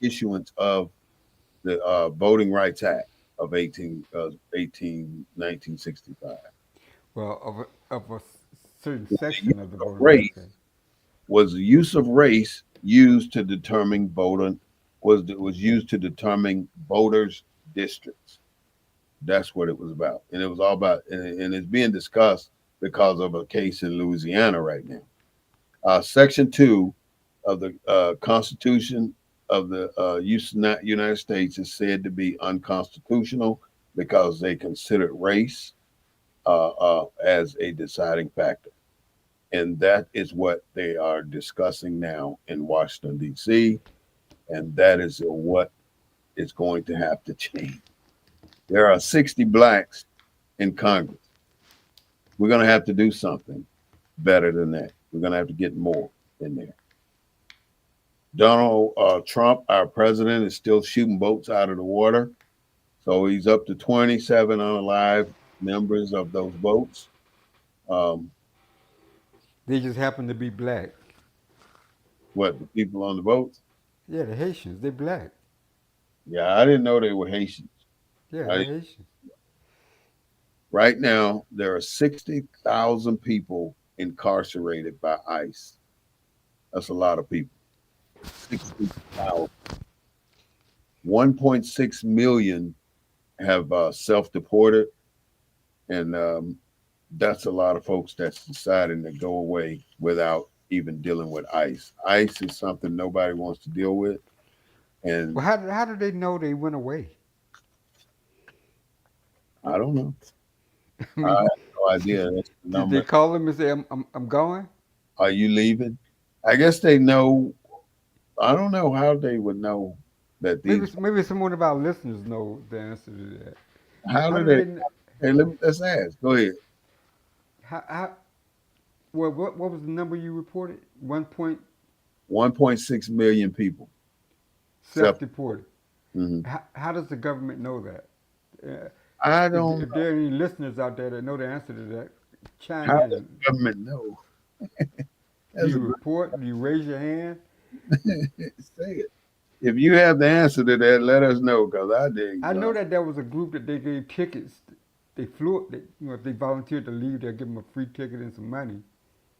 issuance of the Voting Rights Act of 1965. Well, of a certain The use section of the of Voting Rights Act. race was the use of race used to determine voting was used to determine voters' districts. That's what it was about, and it was all about, and it's being discussed because of a case in Louisiana right now. Section 2 of the Constitution of the United States is said to be unconstitutional because they considered race as a deciding factor. And that is what they are discussing now in Washington, D.C., and that is what is going to have to change. There are 60 blacks in Congress. We're going to have to do something better than that. We're going to have to get more in there. Donald Trump, our president, is still shooting boats out of the water. So he's up to 27 unalive members of those boats. Um, They just happen to be black. what, the people on the boats? Yeah, the Haitians. They black. Yeah, I didn't know they were Haitians. Yeah, I, they're Haitians. right now, there are 60,000 people incarcerated by ICE. That's a lot of people. 60,000. 1.6 million have self-deported, and that's a lot of folks that's deciding to go away without even dealing with ICE. ICE is something nobody wants to deal with, and Well, how did they know they went away? I don't know. I I have mean, no idea. That's the did they number. call them and say, I'm going? Are you leaving? I guess they know. I don't know how they would know that Maybe these. maybe someone of our listeners know the answer to that. How How do do they? they? Hey, let's ask. Go ahead. How well, what was the number you reported? One point 1.6 million people self. self-deported. Mhm. How does the government know that? I don't If know there are any listeners out there that know the answer to that, chime how the in. government know. Do That's you a great. report? Do you raise your hand? Say it. If you have the answer to that, let us know because I dig. I know that there was a group that they gave tickets. They flew. If they volunteered to leave, they'll give them a free ticket and some money.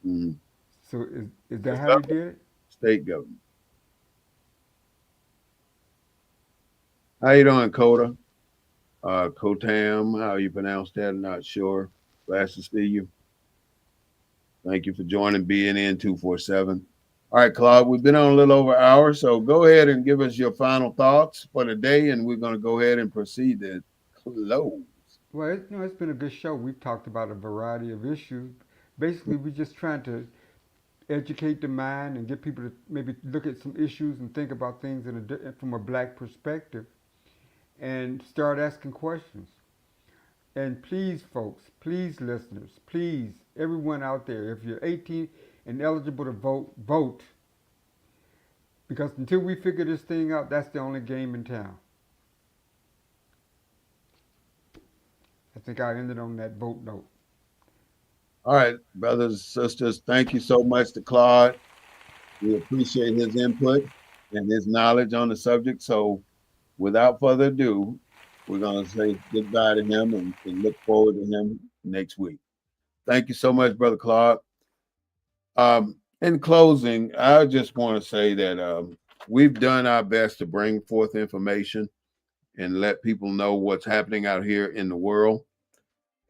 Mhm. So is The that how they federal did it? state government. How you doing, Coda? Kotam, how you pronounce that? I'm not sure. Glad to see you. Thank you for joining BNN 247. All right, Claude, we've been on a little over an hour, so go ahead and give us your final thoughts for the day, and we're going to go ahead and proceed to close. Well, it's been a good show. We've talked about a variety of issues. Basically, we're just trying to educate the mind and get people to maybe look at some issues and think about things from a black perspective and start asking questions. And please, folks, please, listeners, please, everyone out there, if you're 18 and eligible to vote, vote. Because until we figure this thing out, that's the only game in town. I think I ended on that vote note. All right, brothers and sisters, thank you so much to Claude. We appreciate his input and his knowledge on the subject. So, without further ado, we're going to say goodbye to him and look forward to him next week. Thank you so much, Brother Claude. In closing, I just want to say that we've done our best to bring forth information and let people know what's happening out here in the world.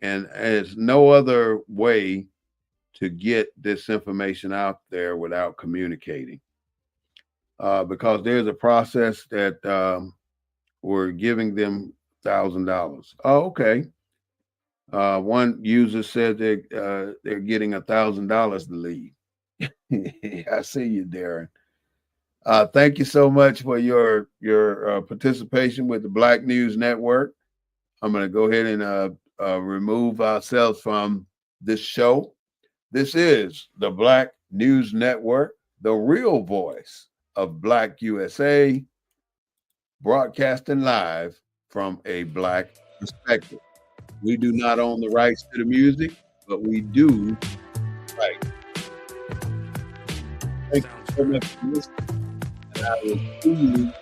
And there's no other way to get this information out there without communicating. Because there's a process that we're giving them $1,000. Oh, okay. One user said they're getting $1,000 to leave. I see you, Darren. Thank you so much for your participation with the Black News Network. I'm going to go ahead and remove ourselves from this show. This is the Black News Network, the real voice of Black USA, broadcasting live from a Black perspective. We do not own the rights to the music. but we do right. Thank you so much for listening, and I will see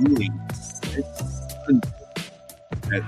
you again next Sunday at